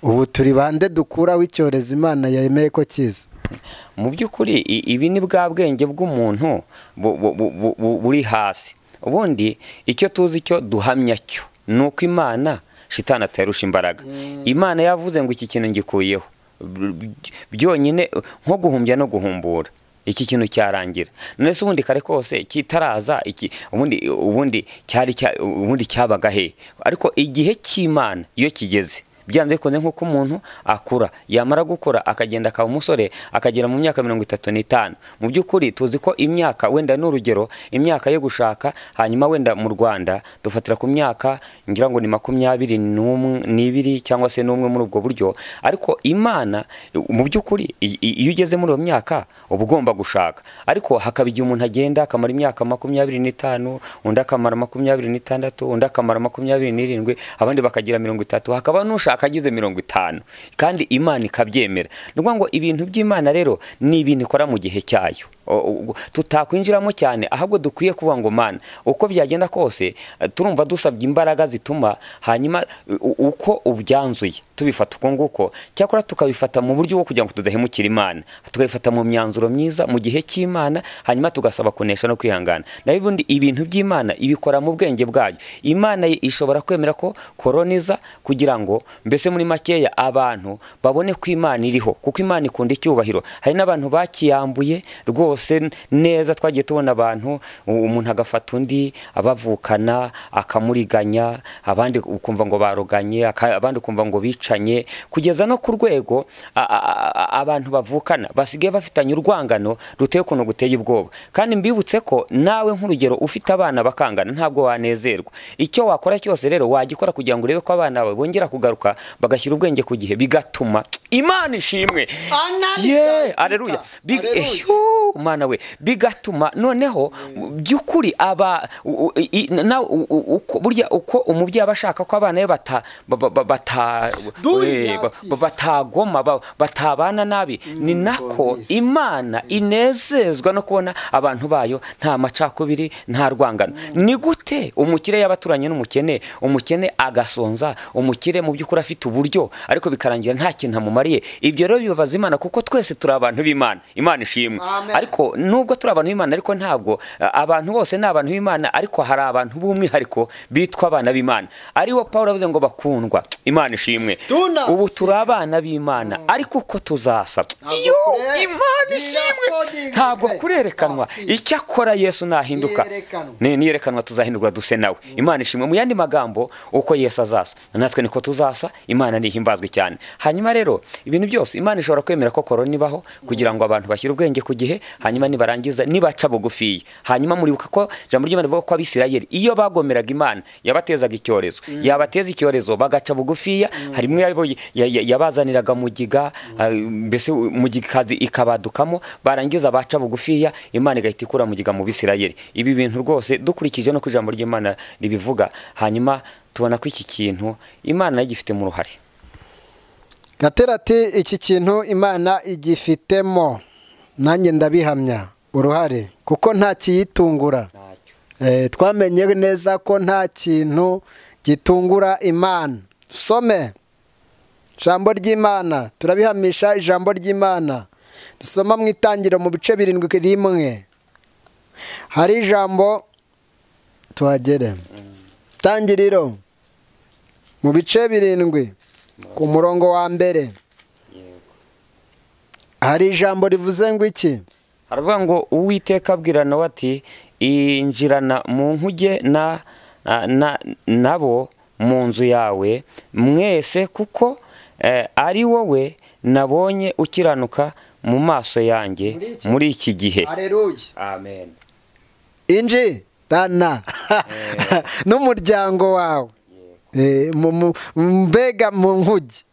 [SPEAKER 1] ubu turi bande dukuraho icyorezo Imana yemeye ko kiza?
[SPEAKER 2] Mu by'ukuri ibi ni bwa bwenge bw'umuntu buri hasi. Ubundi icyo tuzi cyo duhamya cyo ni uko Imana shitani atarusha imbaraga. Imana yavuze ngo iki kintu ngikuyeho, byonyine nko guhumbya no guhumbura, iki kintu cyarangira. None se ubundi kare kose kitaraza iki ubundi cyabaga he? Ariko igihe cy'Imana iyo kigeze, byanze bikunze nk'uko umuntu akura, yamara gukura akagenda akaba umusore akagera mu myaka 35. Mu by'ukuri tuzi ko imyaka wenda n'urugero, imyaka yo gushaka, hanyuma wenda mu Rwanda dufatira ku myaka ngira ngo ni 22 cyangwa se n'umwe muri ubwo buryo. Ariko Imana mu by'ukuri iyo ugeze muri iyo myaka uba ugomba gushaka. Ariko hakaba igihe umuntu agenda akamara imyaka 25, undi akamara 26, undi akamara 27, abandi bakagira 30, hakaba n'ushaka akagize 50, kandi Imana ikabyemera. Nukuvuga ngo ibintu by'Imana rero ni ibintu ikora mu gihe cyayo, tutakwinjiramo cyane. Ahubwo dukwiye kuvuga ngo Mana, uko byagenda kose turumva dusabye imbaraga zituma hanyuma uko ubyanzuye tubifata uko nguko, cyakora tukabifata mu buryo bwo kugira ngo tudahemukira Imana, tukabifata mu myanzuro myiza mu gihe cy'Imana, hanyuma tugasaba kunesha no kwihangana. Naho ubundi ibintu by'Imana ibikora mu bwenge bwayo. Imana ishobora kwemera ko koroniza kugira ngo mbese muri makeya abantu babone ko Imana iriho, kuko Imana ikunda icyubahiro. Hari n'abantu bakiyambuye rwose neza, twagiye tubona abantu, umuntu agafata undi abavukana akamuriganya, abandi ukumva ngo baroganye, abandi ukumva ngo bicanye, kugeza no ku rwego abantu bavukana basigaye bafitanye urwangano ruteye ukuntu guteye ubwoba. Kandi mbibutse ko nawe nk'urugero ufite abana bakangana ntabwo wanezerwa. Icyo wakora cyose rero wagikora kugira ngo urebe ko abana bawe bongera kugaruka bagashyira ubwenge ku gihe, bigatuma Imana ishimwe. Aleluya. Mana we, bigatuma noneho by'ukuri burya uko umubyeyi aba ashaka ko abana be batagoma batabana nabi, ni nako Imana inezezwa no kubona abantu bayo nta macakubiri, nta rwangano. Ni gute umukire yabaturanye n'umukene, umukene agasonza, umukire mu by'ukuri afite uburyo ariko bikarangira nta kintu amumariye? Ibyo rero bibabaza Imana, kuko twese turi abantu b'Imana. Imana ishimwe. Ariko nubwo turi abantu b'Imana, ariko ntabwo abantu bose ni abantu b'Imana, ariko hari abantu b'umwihariko bitwa abana b'Imana. Ariwo Pawulo avuze ngo bakundwa. Imana ishimwe. Ubu turi abana b'Imana, ariko uko tuzasa Imana ishimwe ntabwo kurerekanwa. Icyakora Yesu nahinduka, niyerekanwa tuzahindurwa duse nawe. Imana ishimwe. Mu yandi magambo, uko Yesu azasa natwe niko tuzasa. Imana nihimbazwe cyane. Hanyuma rero ibintu byose Imana ishobora kwemera ko korona ibaho kugira ngo abantu bashyire ubwenge ku gihe, hanyuma nibarangiza nibaca bugufiya. Hanyuma muribuka ko ijambo ry'Imana rivuga ko Abisirayeli iyo bagomeraga Imana yabatezaga icyorezo, yabateza icyorezo bagaca bugufiya. Harimwe yabazaniraga mugiga, mbese mugikazi ikabadukamo, barangiza baca bugufiya, Imana igahita ikura mugiga mu Bisirayeli. Ibi bintu rwose dukurikije no ku ijambo ry'Imana ribivuga, hanyuma tubona ko iki kintu Imana igifite mu ruhare.
[SPEAKER 1] Gatera ati iki kintu Imana igifitemo, nanjye ndabihamya uruhare, kuko nta kiyitungura. Twamenye neza ko nta kintu gitungura Imana. Some ijambo ry'Imana, turabihamisha ijambo ry'Imana. Dusoma mu Itangiriro mu bice 7:1. Hari ijambo tuhagere. Itangiriro mu bice 7 ku murongo wa mbere. Hari ijambo rivuze ngo iki?
[SPEAKER 2] Haravuga ngo Uwiteka abwira Nowa ati, injirana mu nkuge nabo mu nzu yawe mwese kuko ari wowe nabonye ukiranuka mu maso yanjye muri iki gihe.
[SPEAKER 1] Haleluya.
[SPEAKER 2] Amen.
[SPEAKER 1] Inji dana n'umuryango wawe mbega mu nkuge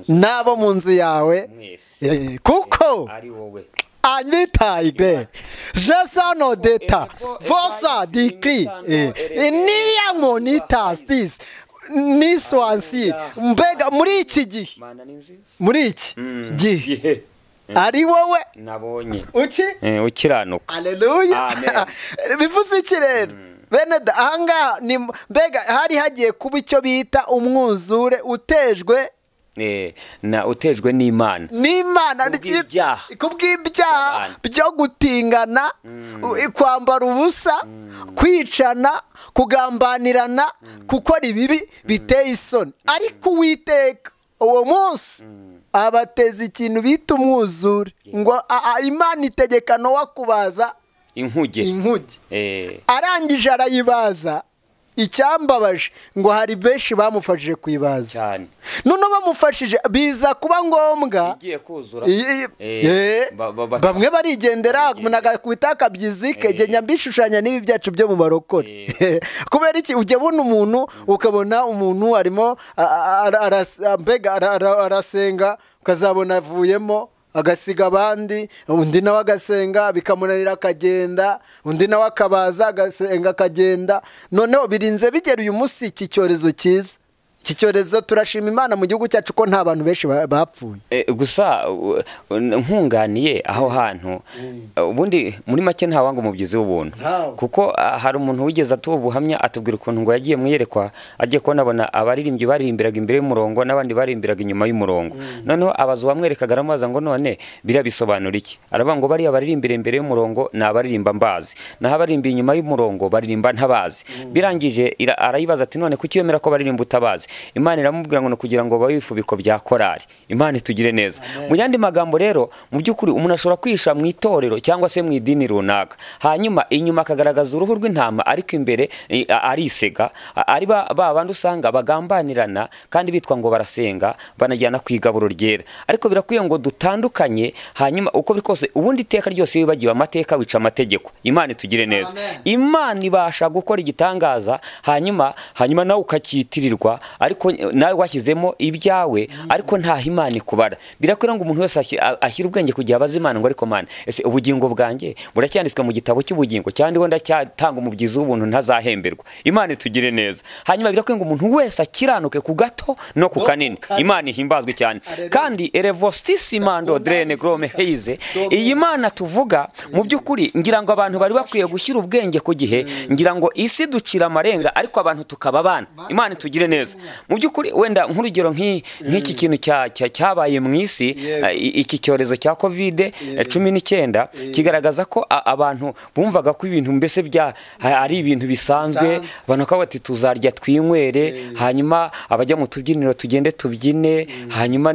[SPEAKER 1] n'abo mu nzu yawe kuko
[SPEAKER 2] ari wowe
[SPEAKER 1] anitaide jesano deta vosa dikri niya monita stis niswansi mbega muri iki gihe ari wowe
[SPEAKER 2] nabonye ukiranuka.
[SPEAKER 1] Haleluya. Bivuze iki rero bene ahangaha mbega hari hagiye kuba icyo bita umwuzure utejwe
[SPEAKER 2] n'Imana
[SPEAKER 1] kubw'ibyaha byo gutingana, kwambara ubusa, kwicana, kugambanirana, gukora ibibi biteye isoni. Ariko Uwiteka uwo munsi abateza ikintu bita umwuzure, ngo Imana itegeka Nowa kubaza
[SPEAKER 2] inkuge.
[SPEAKER 1] Arangije arayibaza. Icyambabaje ngo hari benshi bamufashije kuyibaza, none bamufashije biza kuba ngombwa
[SPEAKER 2] igiye kuzura,
[SPEAKER 1] bamwe barigendera munagakubita akabyizike. Genya mbishushanya n'ibi byacu byo mu barokore. Kubera iki ujya bona umuntu ukabona umuntu arimo arasenga, ukazabona avuyemo agasiga abandi, undi nawe agasenga bikamunanira akagenda, undi nawe akabaza agasenga akagenda. Noneho birinze bigera uyu munsi iki cyorezo cyiza, iki cyorezo turashima Imana mu gihugu cyacu ko nta bantu benshi bapfuye.
[SPEAKER 2] Gusa nkunganiye aho hantu, ubundi muri make nta wanga umubyizi w'ubuntu, kuko hari umuntu wigeze atuba ubuhamya atubwira ukuntu ngo yagiye mwiyerekwa, agiye kubona abaririmbyi baririmbiraga imbere y'umurongo n'abandi baririmbiraga inyuma y'umurongo. Noneho abaza uwamwerekaga aramubaza ngo none biriya bisobanura iki? Aravuga ngo bariya baririmbira imbere y'umurongo ni abaririmba mbazi, naho abarimbiye inyuma y'umurongo baririmba ntabazi. Birangije arayibaza ati none kuki wemera ko baririmba utabazi? Imana iramubwira ngo kugira ngo babe ibifubiko bya korari. Imana itugire neza. Mu yandi magambo rero, mu by'ukuri umuntu ashobora kwisha mu itorero cyangwa se mu idini runaka, hanyuma inyuma akagaragaza uruhu rw'intama, ariko imbere arisega. Ari ba bandi usanga bagambanirana kandi bitwa ngo barasenga, banajyana ku igaburo ryera. Ariko birakwiye ngo dutandukanye, hanyuma uko bikose ubundi iteka ryose wibagiwe amateka wica amategeko. Imana itugire neza. Imana ibasha gukora igitangaza, hanyuma nawe ukakitirirwa, ariko nawe washyizemo ibyawe, ariko nta Imana ikubara. Birakwira ngo umuntu wese ashyira ubwenge kugihe abaza Imana ngo ariko Mana, ese ubugingo bwanjye buracyanditswe mu gitabo cy'ubugingo cyangwa wenda cyatanga umubyizi w'ubuntu ntazahemberwa? Imana itugire neza. Hanyuma birakwira ngo umuntu wese akiranuke ku gato no ku kanini. Imana ihimbazwe cyane. Kandi erevostissimando drene grome heize, iyi Mana tuvuga mu by'ukuri ngira ngo abantu bari bakwiye gushyira ubwenge ku gihe, ngira ngo isi ducira amarenga ariko abantu tukaba abana. Imana itugire neza. Mu by'ukuri wenda nk'urugero nk'iki kintu cyabaye mu isi, iki cyorezo cya COVID-19 kigaragaza ko abantu bumvaga ko ibintu mbese ari ibintu bisanzwe, abantu ko bati tuzarya twinywere, hanyuma abajya mu tubyiniro tugende tubyine, hanyuma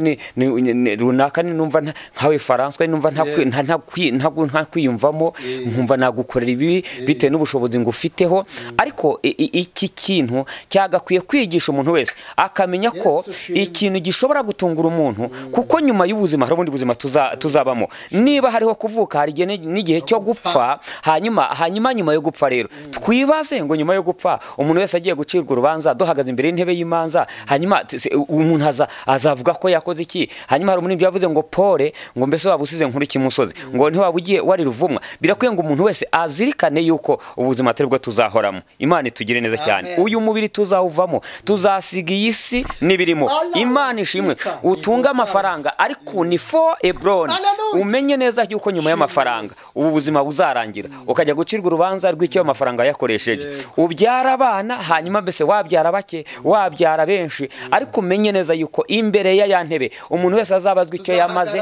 [SPEAKER 2] runaka numva nkawe François numva nta kwiyumvamo, nkumva nagukorera ibi bitewe n'ubushobozi ngufiteho. Ariko iki kintu cyagakwiye kwigisha umuntu wese akamenya ko ikintu gishobora gutungura umuntu, kuko nyuma y'ubuzima hari ubundi buzima tuzabamo. Niba hariho kuvuka, hari n'igihe cyo gupfa, hanyuma nyuma yo gupfa rero twibaze ngo nyuma yo gupfa umuntu wese agiye gucirwa urubanza, duhagaze imbere y'intebe y'imanza, hanyuma umuntu azavuga ko yakoze iki? Hanyuma hari umuntu yavuze ngo pole, ngo mbese waba usize nkuru kimusozi, ngo ntiwaba ugiye wari ruvumwa. Birakwiye ngo umuntu wese azirikane yuko ubuzima atari bwo tuzahoramo. Imana itugire neza cyane. Uyu mubiri tuzawuvamo, tuzasiga iyi si n'ibirimo. Imana ishimwe. Utunga amafaranga ariko ni for Hebron, umenye neza yuko nyuma y'amafaranga ubu buzima buzarangira, ukajya gucirwa urubanza rw'icyo amafaranga yakoresheje. Ubyara abana, hanyuma mbese wabyara bake, wabyara benshi, ariko umenye neza yuko imbere ya ntebe umuntu wese azabazwa icyo yamaze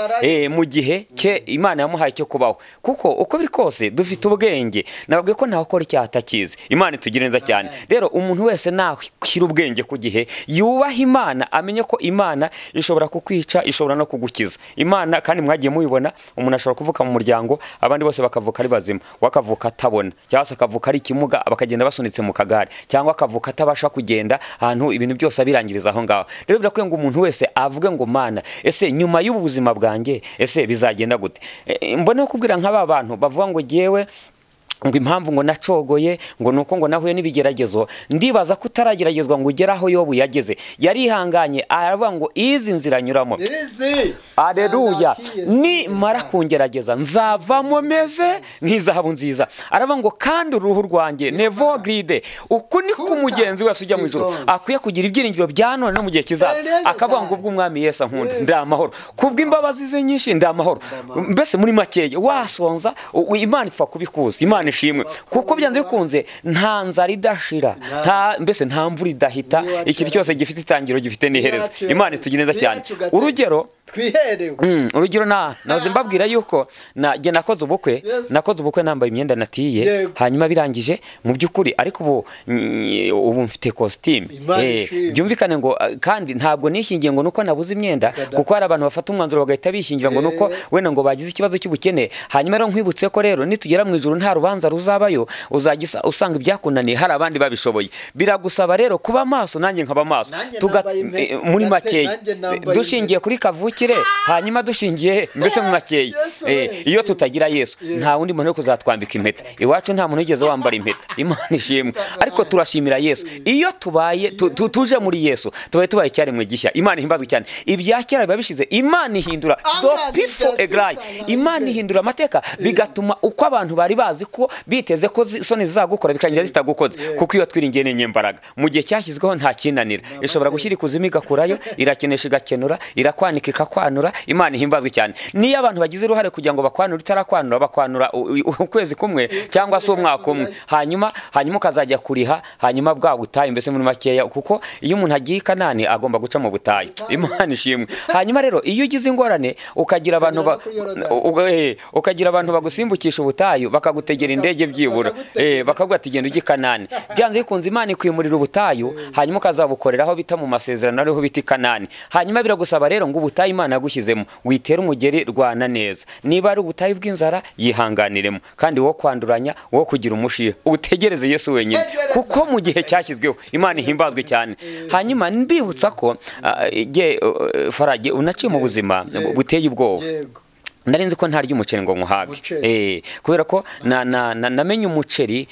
[SPEAKER 2] mu gihe cye Imana yamuhaye cyo kubaho. Kuko uko biri kose dufite ubwenge, nababwiye ko ntawe ukora icyaha atakizi. Imana itugire neza cyane. Rero umuntu wese nashyira ubwenge ku gihe, wese yubaha Imana amenye ko Imana ishobora kukwica, ishobora no kugukiza. Imana kandi mwagiye mubibona, umuntu ashobora kuvuka mu muryango abandi bose bakavuka ari bazima, wakavuka atabona cyangwa se akavuka ari ikimuga bakagenda basunitse mu kagare, cyangwa akavuka atabasha kugenda ahantu ibintu byose abirangiriza aho ngaho. Rero birakwiye ngo umuntu wese avuge ngo Mana, ese nyuma y'ubu buzima bwanjye ese bizagenda gute? Mbone kubwira nk'aba bantu bavuga ngo jewe ngo impamvu ngo nacogoye ngo nuko ngo nahuye n'ibigeragezo, ndibaza ko utarageragezwa ngo ugeraho Yobu yageze. Yarihanganye aravuga ngo izi nzira nyuramo, aleluya, ni mara kungerageza nzavamo meze nk'izahabu nziza. Aravuga ngo kandi uruhu rwanjye never gride. Uku ni ku mugenzi wese ujya mu ijuru akwiye kugira ibyiringiro bya none no mu gihe kizaza, akavuga ngo ubwo umwami Yesu ankunda ndamahoro, kubw'imbabazi ze nyinshi ndamahoro. Mbese muri makeya wasonza Imana ipfa kubikuza, Imana ishimwe, kuko byanze bikunze nta nzara idashira, mbese nta mvura idahita, ikintu cyose gifite itangiro gifite n'iherezo. Imana itugira neza cyane. Urugero naze mbabwira yuko najye nakoze ubukwe nambaye imyenda natiye, hanyuma birangije mu by'ukuri, ariko ubu mfite costume, byumvikane ngo kandi ntabwo nishingiye ngo nuko nabuze imyenda, kuko hari abantu bafata umwanzuro bagahita bishingira ngo nuko wenda ngo bagize ikibazo cy'ubukene. Hanyuma rero nkwibutse ko rero nitugera mu ijuru nta rubanza ruzabayo, uzagisa usanga ibyakunaniye hari abandi babishoboye. Biragusaba rero kuba maso, nanjye nkaba maso, muri makeya dushingiye kuri kavukire, hanyuma dushingiye mbese mu makeya, iyo tutagira Yesu nta wundi muntu wo kuzatwambika impeta. Iwacu nta muntu wigeze wambara impeta, Imana ishimwe, ariko turashimira Yesu. Iyo tubaye tuje muri Yesu tubaye icyaremwe gishya. Imana ihimbazwe cyane. Ibya kera biba bishize, Imana ihindura Imana ihindura amateka, bigatuma uko abantu bari bazi ko biteze ko soni zizagukora bikangira zitagukoze, kuko iyo twiringiye n'inyembaraga mu gihe cyashyizweho nta kinanira. Ishobora gushyira ikuzimu igakurayo, irakenesha igakenura, irakwanika ikakwanura. Imana ihimbazwe cyane. Niyo abantu bagize uruhare kugira ngo bakwanure, itarakwanura bakwanura ukwezi kumwe cyangwa se umwaka umwe, hanyuma ukazajya kuriha, hanyuma bwa butayu mbese muri makeya, kuko iyo umuntu agiye Kanani agomba guca mu butayu. Imana ishimwe. Hanyuma rero iyo ugize ingorane ukagira abantu bagusimbukisha ubutayu, bakagutegera indege byibura, bakavuga ati genda ujye Kanani. Byanze bikunze Imana ikwimurira ubutayu, hanyuma ukazabukoreraho bita mu masezerano ariho biti Kanani. Hanyuma biragusaba rero ngo ubutayu Imana yagushyizemo witere umugeri, rwana neza. Niba ari ubutayu bw'inzara yihanganiremo, kandi wo kwanduranya, wo kugira umushiha, utegereze Yesu wenyine, kuko mu gihe cyashyizweho. Imana ihimbazwe cyane. Hanyuma mbibutsa ko Farage unaciye mu buzima buteye ubwoba. Narinzi ko ntarya umuceri ngo nkuhage, kubera ko namenye umuceri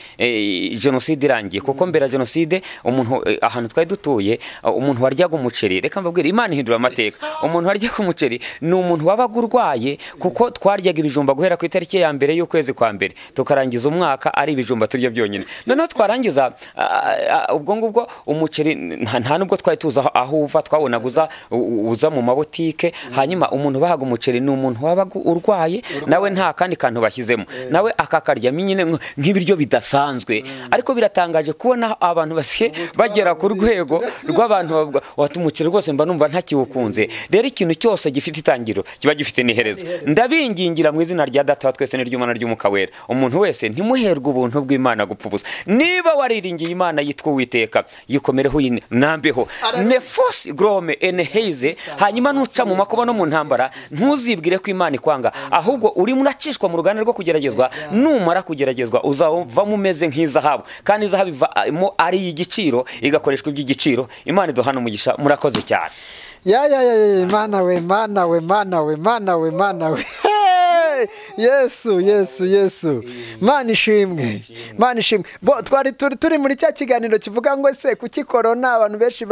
[SPEAKER 2] jenoside irangiye, kuko mbere ya jenoside umuntu ahantu twari dutuye, umuntu waryaga umuceri, reka mbabwire Imana ihindura amateka. Umuntu waryaga umuceri ni umuntu wabaga urwaye, kuko twaryaga ibijumba guhera ku itariki ya mbere y'ukwezi kwa mbere tukarangiza umwaka ari ibijumba turya byonyine. Noneho twarangiza ubwo ngubwo umuceri nta nubwo twari tuzi aho uva, twabonaga uza mu mabotike. Hanyuma umuntu bahaga umuceri ni umuntu wabaga urwaye, nawe nta kandi kantu bashyizemo, nawe akakarya nyine nk'ibiryo bidasanzwe. Ariko biratangaje kubona abantu basiye bagera ku rwego rw'abantu bavuga wati umuceri rwose mba numva ntakiwukunze. Rero ikintu cyose gifite itangiro kiba gifite n'iherezo. Ndabingingira mu izina rya Data wa twese n'Iry'Umwana n'Iry'Umwuka Wera, umuntu wese ntimuherwe ubuntu bw'Imana gupfa ubusa. Niba wariringiye Imana yitwa Uwiteka, yikomereho nambeho nefos grome enheize. Hanyuma nuca mu makuba no mu ntambara, ntuzibwire ko Imana ahubwo uri munacishwa mu ruganda rwo kugeragezwa. Numara kugeragezwa uzavamo umeze nk'izahabu, kandi izahabu ivamo ari y'igiciro, igakoreshwa iby'igiciro. Imana iduhana umugisha. Murakoze cyane.
[SPEAKER 1] Mana we Yesu Mana ishimwe. Twari turi muri cya kiganiro kivuga ngo ese kuki corona abantu benshi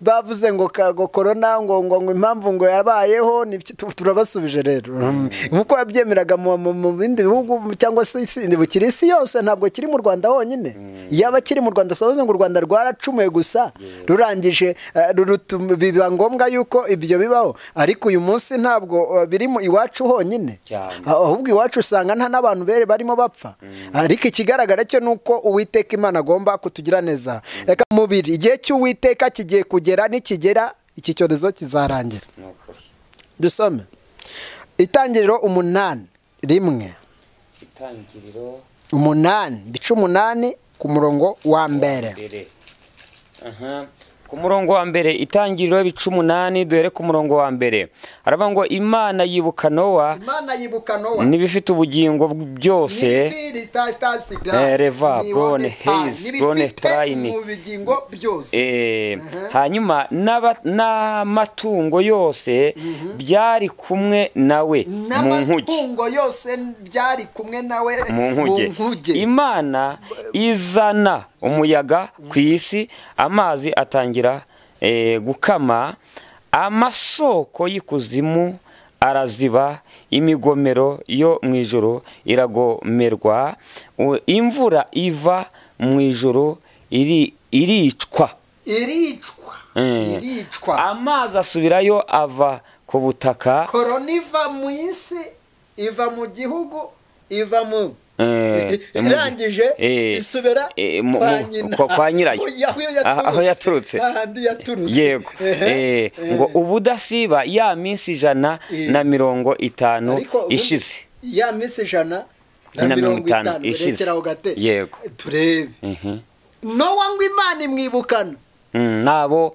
[SPEAKER 1] bavuze ngo corona ngo impamvu ngo yabayeho. Turabasubije rero nkuko yabyemeraga mu bindi bihugu cyangwa se bukiri isi yose, ntabwo kiri mu Rwanda honyine. Yaba kiri mu Rwanda twavuze ngo u Rwanda rwaracumuye gusa, rurangije biba ngombwa yuko ibyo bibaho, ariko uyu munsi ntabwo biri mu iwacu honyine, ahubwo iwacu usanga nta n'abantu barimo bapfa. Ariko ikigaragara cyo nuko Uwiteka Imana agomba kutugira neza. Reka mubiri igihe cy'Uwiteka kigiye kugera, nikigera iki cyorezo kizarangira. Dusome Itangiriro 8:1.
[SPEAKER 2] Itangiriro
[SPEAKER 1] 8 bice 8 ku murongo wa mbere.
[SPEAKER 2] ku murongo wa mbere itangiriro ibice 8 duhere ku murongo wa mbere aravuga ngo Imana yibuka Nowa n'ibifite ubugingo byose reva bone his bone trine hanyuma n'amatungo yose byari kumwe nawe mu nkuge Imana izana umuyaga ku isi amazi atangira gukama amasoko y'ikuzimu araziba imigomero yo mu ijoro iragomerwa imvura iva mu ijoro iricwa amazi asubirayo ava ku butaka
[SPEAKER 1] korona iva mu isi iva mu gihugu iva mu irangije isubira
[SPEAKER 2] kwa nyirayo aho yaturutse yego ngo ubudasiba ya minsi 150 ishize
[SPEAKER 1] ya minsi 150 ishize
[SPEAKER 2] yego
[SPEAKER 1] turebe Nowa ngo Imana imwibukana
[SPEAKER 2] nabo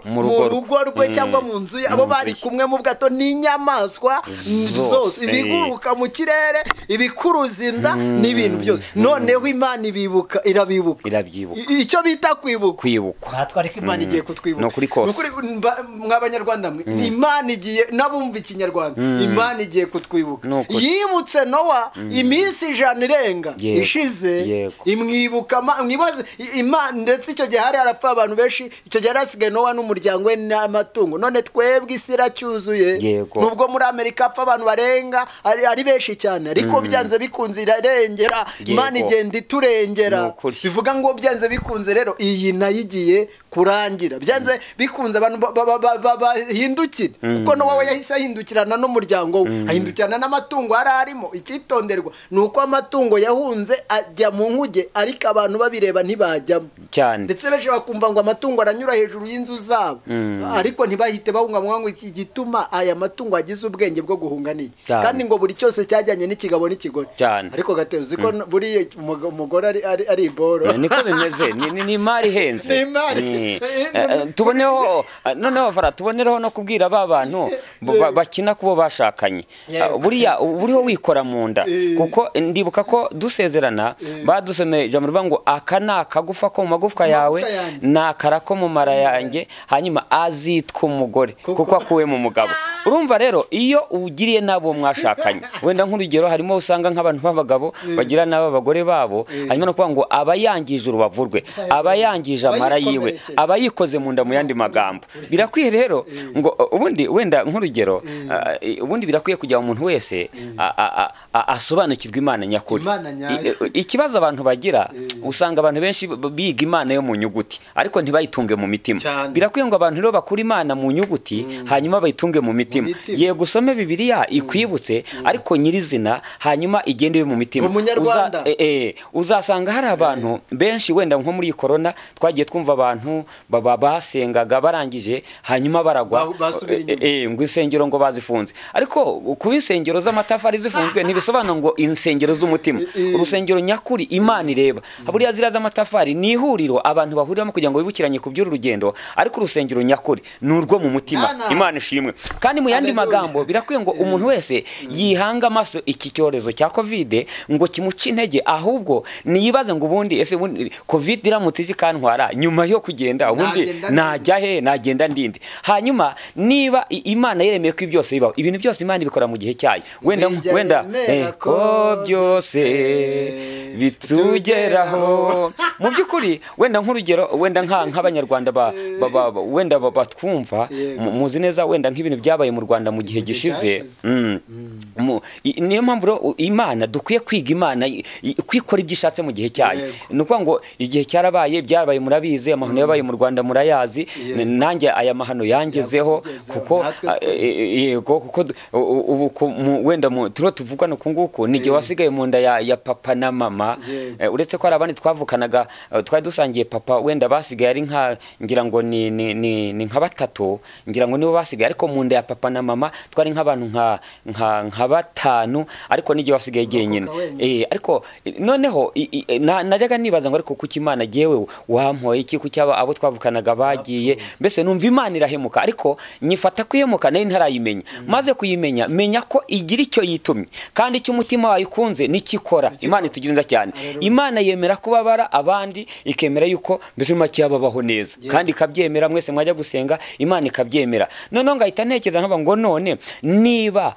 [SPEAKER 1] mu rugo rwe cyangwa mu nzu abo bari kumwe mu bwato n'inyamaswa zose ibiguruka mu kirere ibikuruzinda n'ibintu byose noneho Imana irabibuka icyo bita kwibuka natwarika Imana igiye kutwibuka
[SPEAKER 2] nokuri kose
[SPEAKER 1] mw'abanyarwanda mwe Imana igiye nabumva ikinyarwanda Imana igiye kutwibuka yibutse Nowa iminsi 100 irenga ishize imwibuka Imana ndetse icyo gihe hari arapfa abantu benshi icyo gihe yarasigaye Nowa n'umuryango we n'amatungo none twebwe isi iracyuzuye nubwo muri Amerika apfa abantu barenga ari benshi cyane ariko byanze bikunze irarengera Imana igenda iturengera bivuga ngo byanze bikunze rero iyi nayigiye kurangira byanze bikunze abantu bahindukira kuko Nowa we yahise ahindukirana n'umuryango we ahindukirana n'amatungo arimo ikitonderwa nuko amatungo yahunze ajya mu nkuge ariko abantu babireba ntibajyamo
[SPEAKER 2] cyane
[SPEAKER 1] ndetse beje bakumva ngo amatungo aranyura hejuru y'inzu zabo ariko ntibahite bahunga ngo igituma aya matungo agize ubwenge bwo guhunga niki kandi ngo buri cyose cyajyanye n'ikigabo n'ikigore ariko gateze ko buri umugore ari boro
[SPEAKER 2] niko bimeze ni mari henze tuboneho noneho vara tubonereho no kubwira abantu bakina kubo bashakanye buriho wikora mu nda kuko ndibuka ko dusezerana badusomeye ijambo rivuga ngo aka nakagufa ko mu magufwa yawe nakarako mu mara yanjye hanyuma azitwa umugore kuko akuwe mu mugabo urumva rero iyo ugiriye nabo mwashakanye wenda nk'urugero harimo usanga nk'abantu b'abagabo bagira nabo abagore babo hanyuma no kuvuga ngo abayangije urubavu rwe abayangije amara yiwe abayikoze mu nda mu yandi magambo birakwiye rero ngo ubundi wenda nk'urugero ubundi birakwiye kujya umuntu wese asobanukirwa Imana nyakuri ikibazo abantu bagira usanga abantu benshi biga Imana yo mu nyuguti ariko ntibayitunge mu mitima birakwiye ngo abantu rero bakura Imana mu nyuguti hanyuma bayitunge mu mitima ye gusome Bibiliya ikwibutse ariko nyirizina hanyuma igende mu mitima uzasanga hari abantu benshi wenda nko muri corona twagiye twumva abantu basengaga barangije hanyuma baragwa ngo insengero ngo bazifunze ariko ku insengero z'amatafari zifunzwe ntibisobanura ngo insengero z'umutima urusengero nyakuri Imana ireba buriya zira z'amatafari ni ihuriro abantu bahuriramo kugira ngo bibukiranye ku by'uru rugendo ariko urusengero nyakuri ni urwo mu mutima Imana ishimwe kandi mu yandi magambo birakwiye ngo umuntu wese yihanga amaso iki cyorezo cya covid ngo kimuce intege ahubwo niyibaze ngo ubundi ese covid iramutse ikantwara nyuma yo kugenda ubundi najya he nagenda ndinde hanyuma niba Imana yeremeye ko byose bibaho ibintu byose Imana ibikora mu gihe cyayo wenda ko byose bitugeraho mu by'ukuri wenda nk'urugero wenda nk'abanyarwanda wenda batwumva muzi neza wenda nk'ibintu byabaye mu Rwanda mu gihe gishize niyo mpamvu Imana dukwiye kwiga Imana kwikora ibyo ishatse mu gihe cyayo nuko ngo igihe cyarabaye byabaye murabizi amahano yabaye mu Rwanda murayazi nanjye aya mahano yangezeho kuko yego kuko wenda turo tuvuga no kunguko nige wasigaye mu nda ya papa na mama uretse ko ari abandi twavukanaga twari dusangiye papa wenda basigaye ari nka ngira ngo ni nka batatu ngira ngo nibo basigaye ariko mu nda ya papa na mama twari nk'abantu nka batanu ariko n'igihe wasigaye jyenyine ariko noneho najyaga nibaza ngo ariko kuki Imana jewe wampoye iki kuki abo twavukanaga bagiye mbese numva Imana irahemuka ariko nyifata kwihemuka nayo ntarayimenya maze kuyimenya menya ko igira icyo yitumye kandi icyo umutima wayikunze nikikora Imana itugirinza cyane Imana yemera kubabara abandi ikemera yuko mbese make babaho neza kandi ikabyemera mwese mwajya gusenga Imana ikabyemera noneho ngahita ntekereza nkaba ngo none niba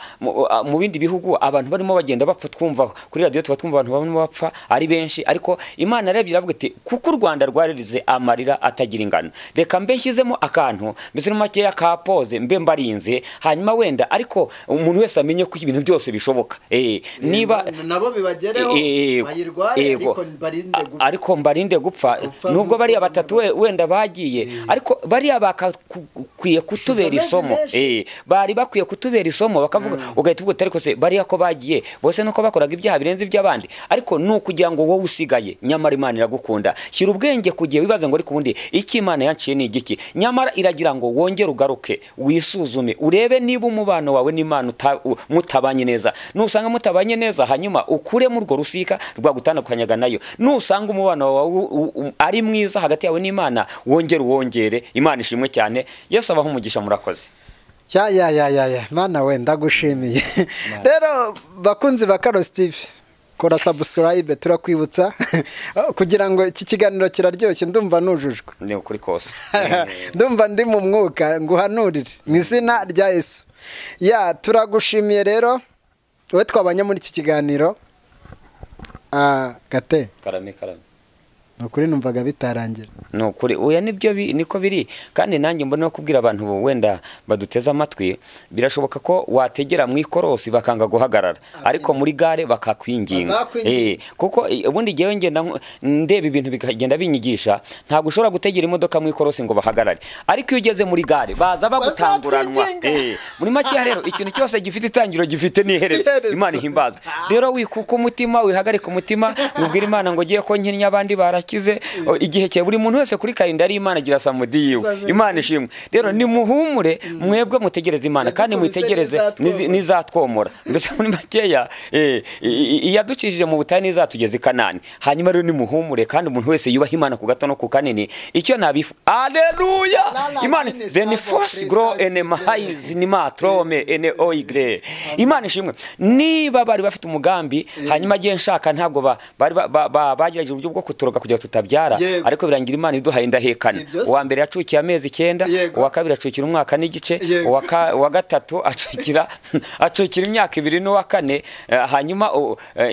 [SPEAKER 2] mu bindi bihugu abantu barimo bagenda bapfa twumva kuri radio tuba twumva abantu barimo bapfa ari benshi ariko Imana yarebye iravuga iti kuko u Rwanda rwaririze amarira atagira ingano reka mbe nshyizemo akantu mbese make yakapoze mbe mbarinze hanyuma wenda ariko umuntu wese amenye ko ibintu byose bishoboka niba
[SPEAKER 1] nabo bibagereho bayirware
[SPEAKER 2] ariko mbarinde gupfa nubwo bari batatu wenda bagiye ariko bari bakakwiye kutubera isomo bari bakwiye kutubera isomo bakavuga ugahita ubwo ariko se bari ko bagiye bose nuko bakoraga ibyaha birenze iby'abandi ariko nukugira ngo wowe usigaye nyamara Imana iragukunda shyira ubwenge kugiye wibaza ngo ariko ubundi iki Imana yanciye ni igiki nyamara iragira ngo wongere ugaruke wisuzume urebe niba umubano wawe n'Imana mutabanye neza nusanga mutabanye neza hanyuma ukure mu rwo rusika rwagutandukanyaga nayo nusanga umubano wawe ari mwiza hagati yawe n'Imana wongere Imana ishimwe cyane Yesu abaho umugisha murakoze
[SPEAKER 1] ya Mana we ndagushimiye rero bakunzi ba Karo Steve kora subscribe turakwibutsa kugira ngo iki kiganiro kiraryoshye ndumva nujujwe
[SPEAKER 2] ni ukuri kose
[SPEAKER 1] ndumva ndi mu mwuka nguhanurire mu izina rya Yesu turagushimiye rero wowe twabanye muri iki kiganiro Gate
[SPEAKER 2] karame
[SPEAKER 1] nukuri numvaga bitarangira
[SPEAKER 2] nukuri oya nibyo niko biri kandi nanjye mbona kubwira abantu wenda baduteza amatwi birashoboka ko wategera mu ikorosi bakanga guhagarara ariko muri gare bakakwinginga kuko ubundi giye ngenda ndeba ibintu bikagenda binyigisha ntabwo ushobora gutegera imodoka mu ikorosi ngo bahagarare ariko iyo ugeze muri gare baza bagutanguranwa muri make rero ikintu cyose gifite itangiro gifite n'iherezo Imana ihimbazwe rero wikuka umutima wihagarika umutima ubwira Imana ngo giye ko nkennye abandi kize igihe cye buri muntu wese kuri kalendari Imana agira samudi yiwe Imana ishimwe rero ni muhumure mwebwe mutegereze Imana kandi mwitegereze nizatwomora mbese muri makeya yaducishije mu butayu nizatugeze Kanani hanyuma rero ni muhumure kandi umuntu wese yubaha Imana ku gato no ku kanini icyo nabifu haleluya Imana then force grow ene mahizi ni matrome ene oigre Imana ishimwe niba bari bafite umugambi hanyuma agiye nshaka ntabwo bagiraje uburyo bwo kuturoga kugira tutabyara ariko birangira Imana iduhaye indahekana uwa mbere yacukiye amezi 9 uwa kabiri acukira umwaka n'igice uwa gatatu acukira imyaka 2 n'uwa kane hanyuma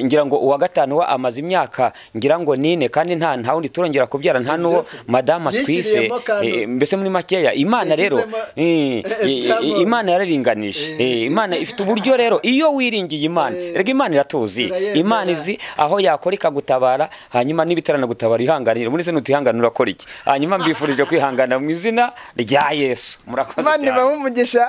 [SPEAKER 2] ngira ngo uwa gatanu wa amaze imyaka ngira ngo 4 kandi nta wundi turongera kubyara nta nuwo madama twise mbese muri makeya Imana rero Imana yararinganije Imana ifite uburyo rero iyo wiringiye Imana rega Imana iratuzi Imana izi aho yakora ikagutabara hanyuma nibitarana gutabara ihanganira muri se nutihanganura akora iki hanyuma mbifurije kwihangana mu izina rya Yesu murakoze
[SPEAKER 1] Imana ibahe umugisha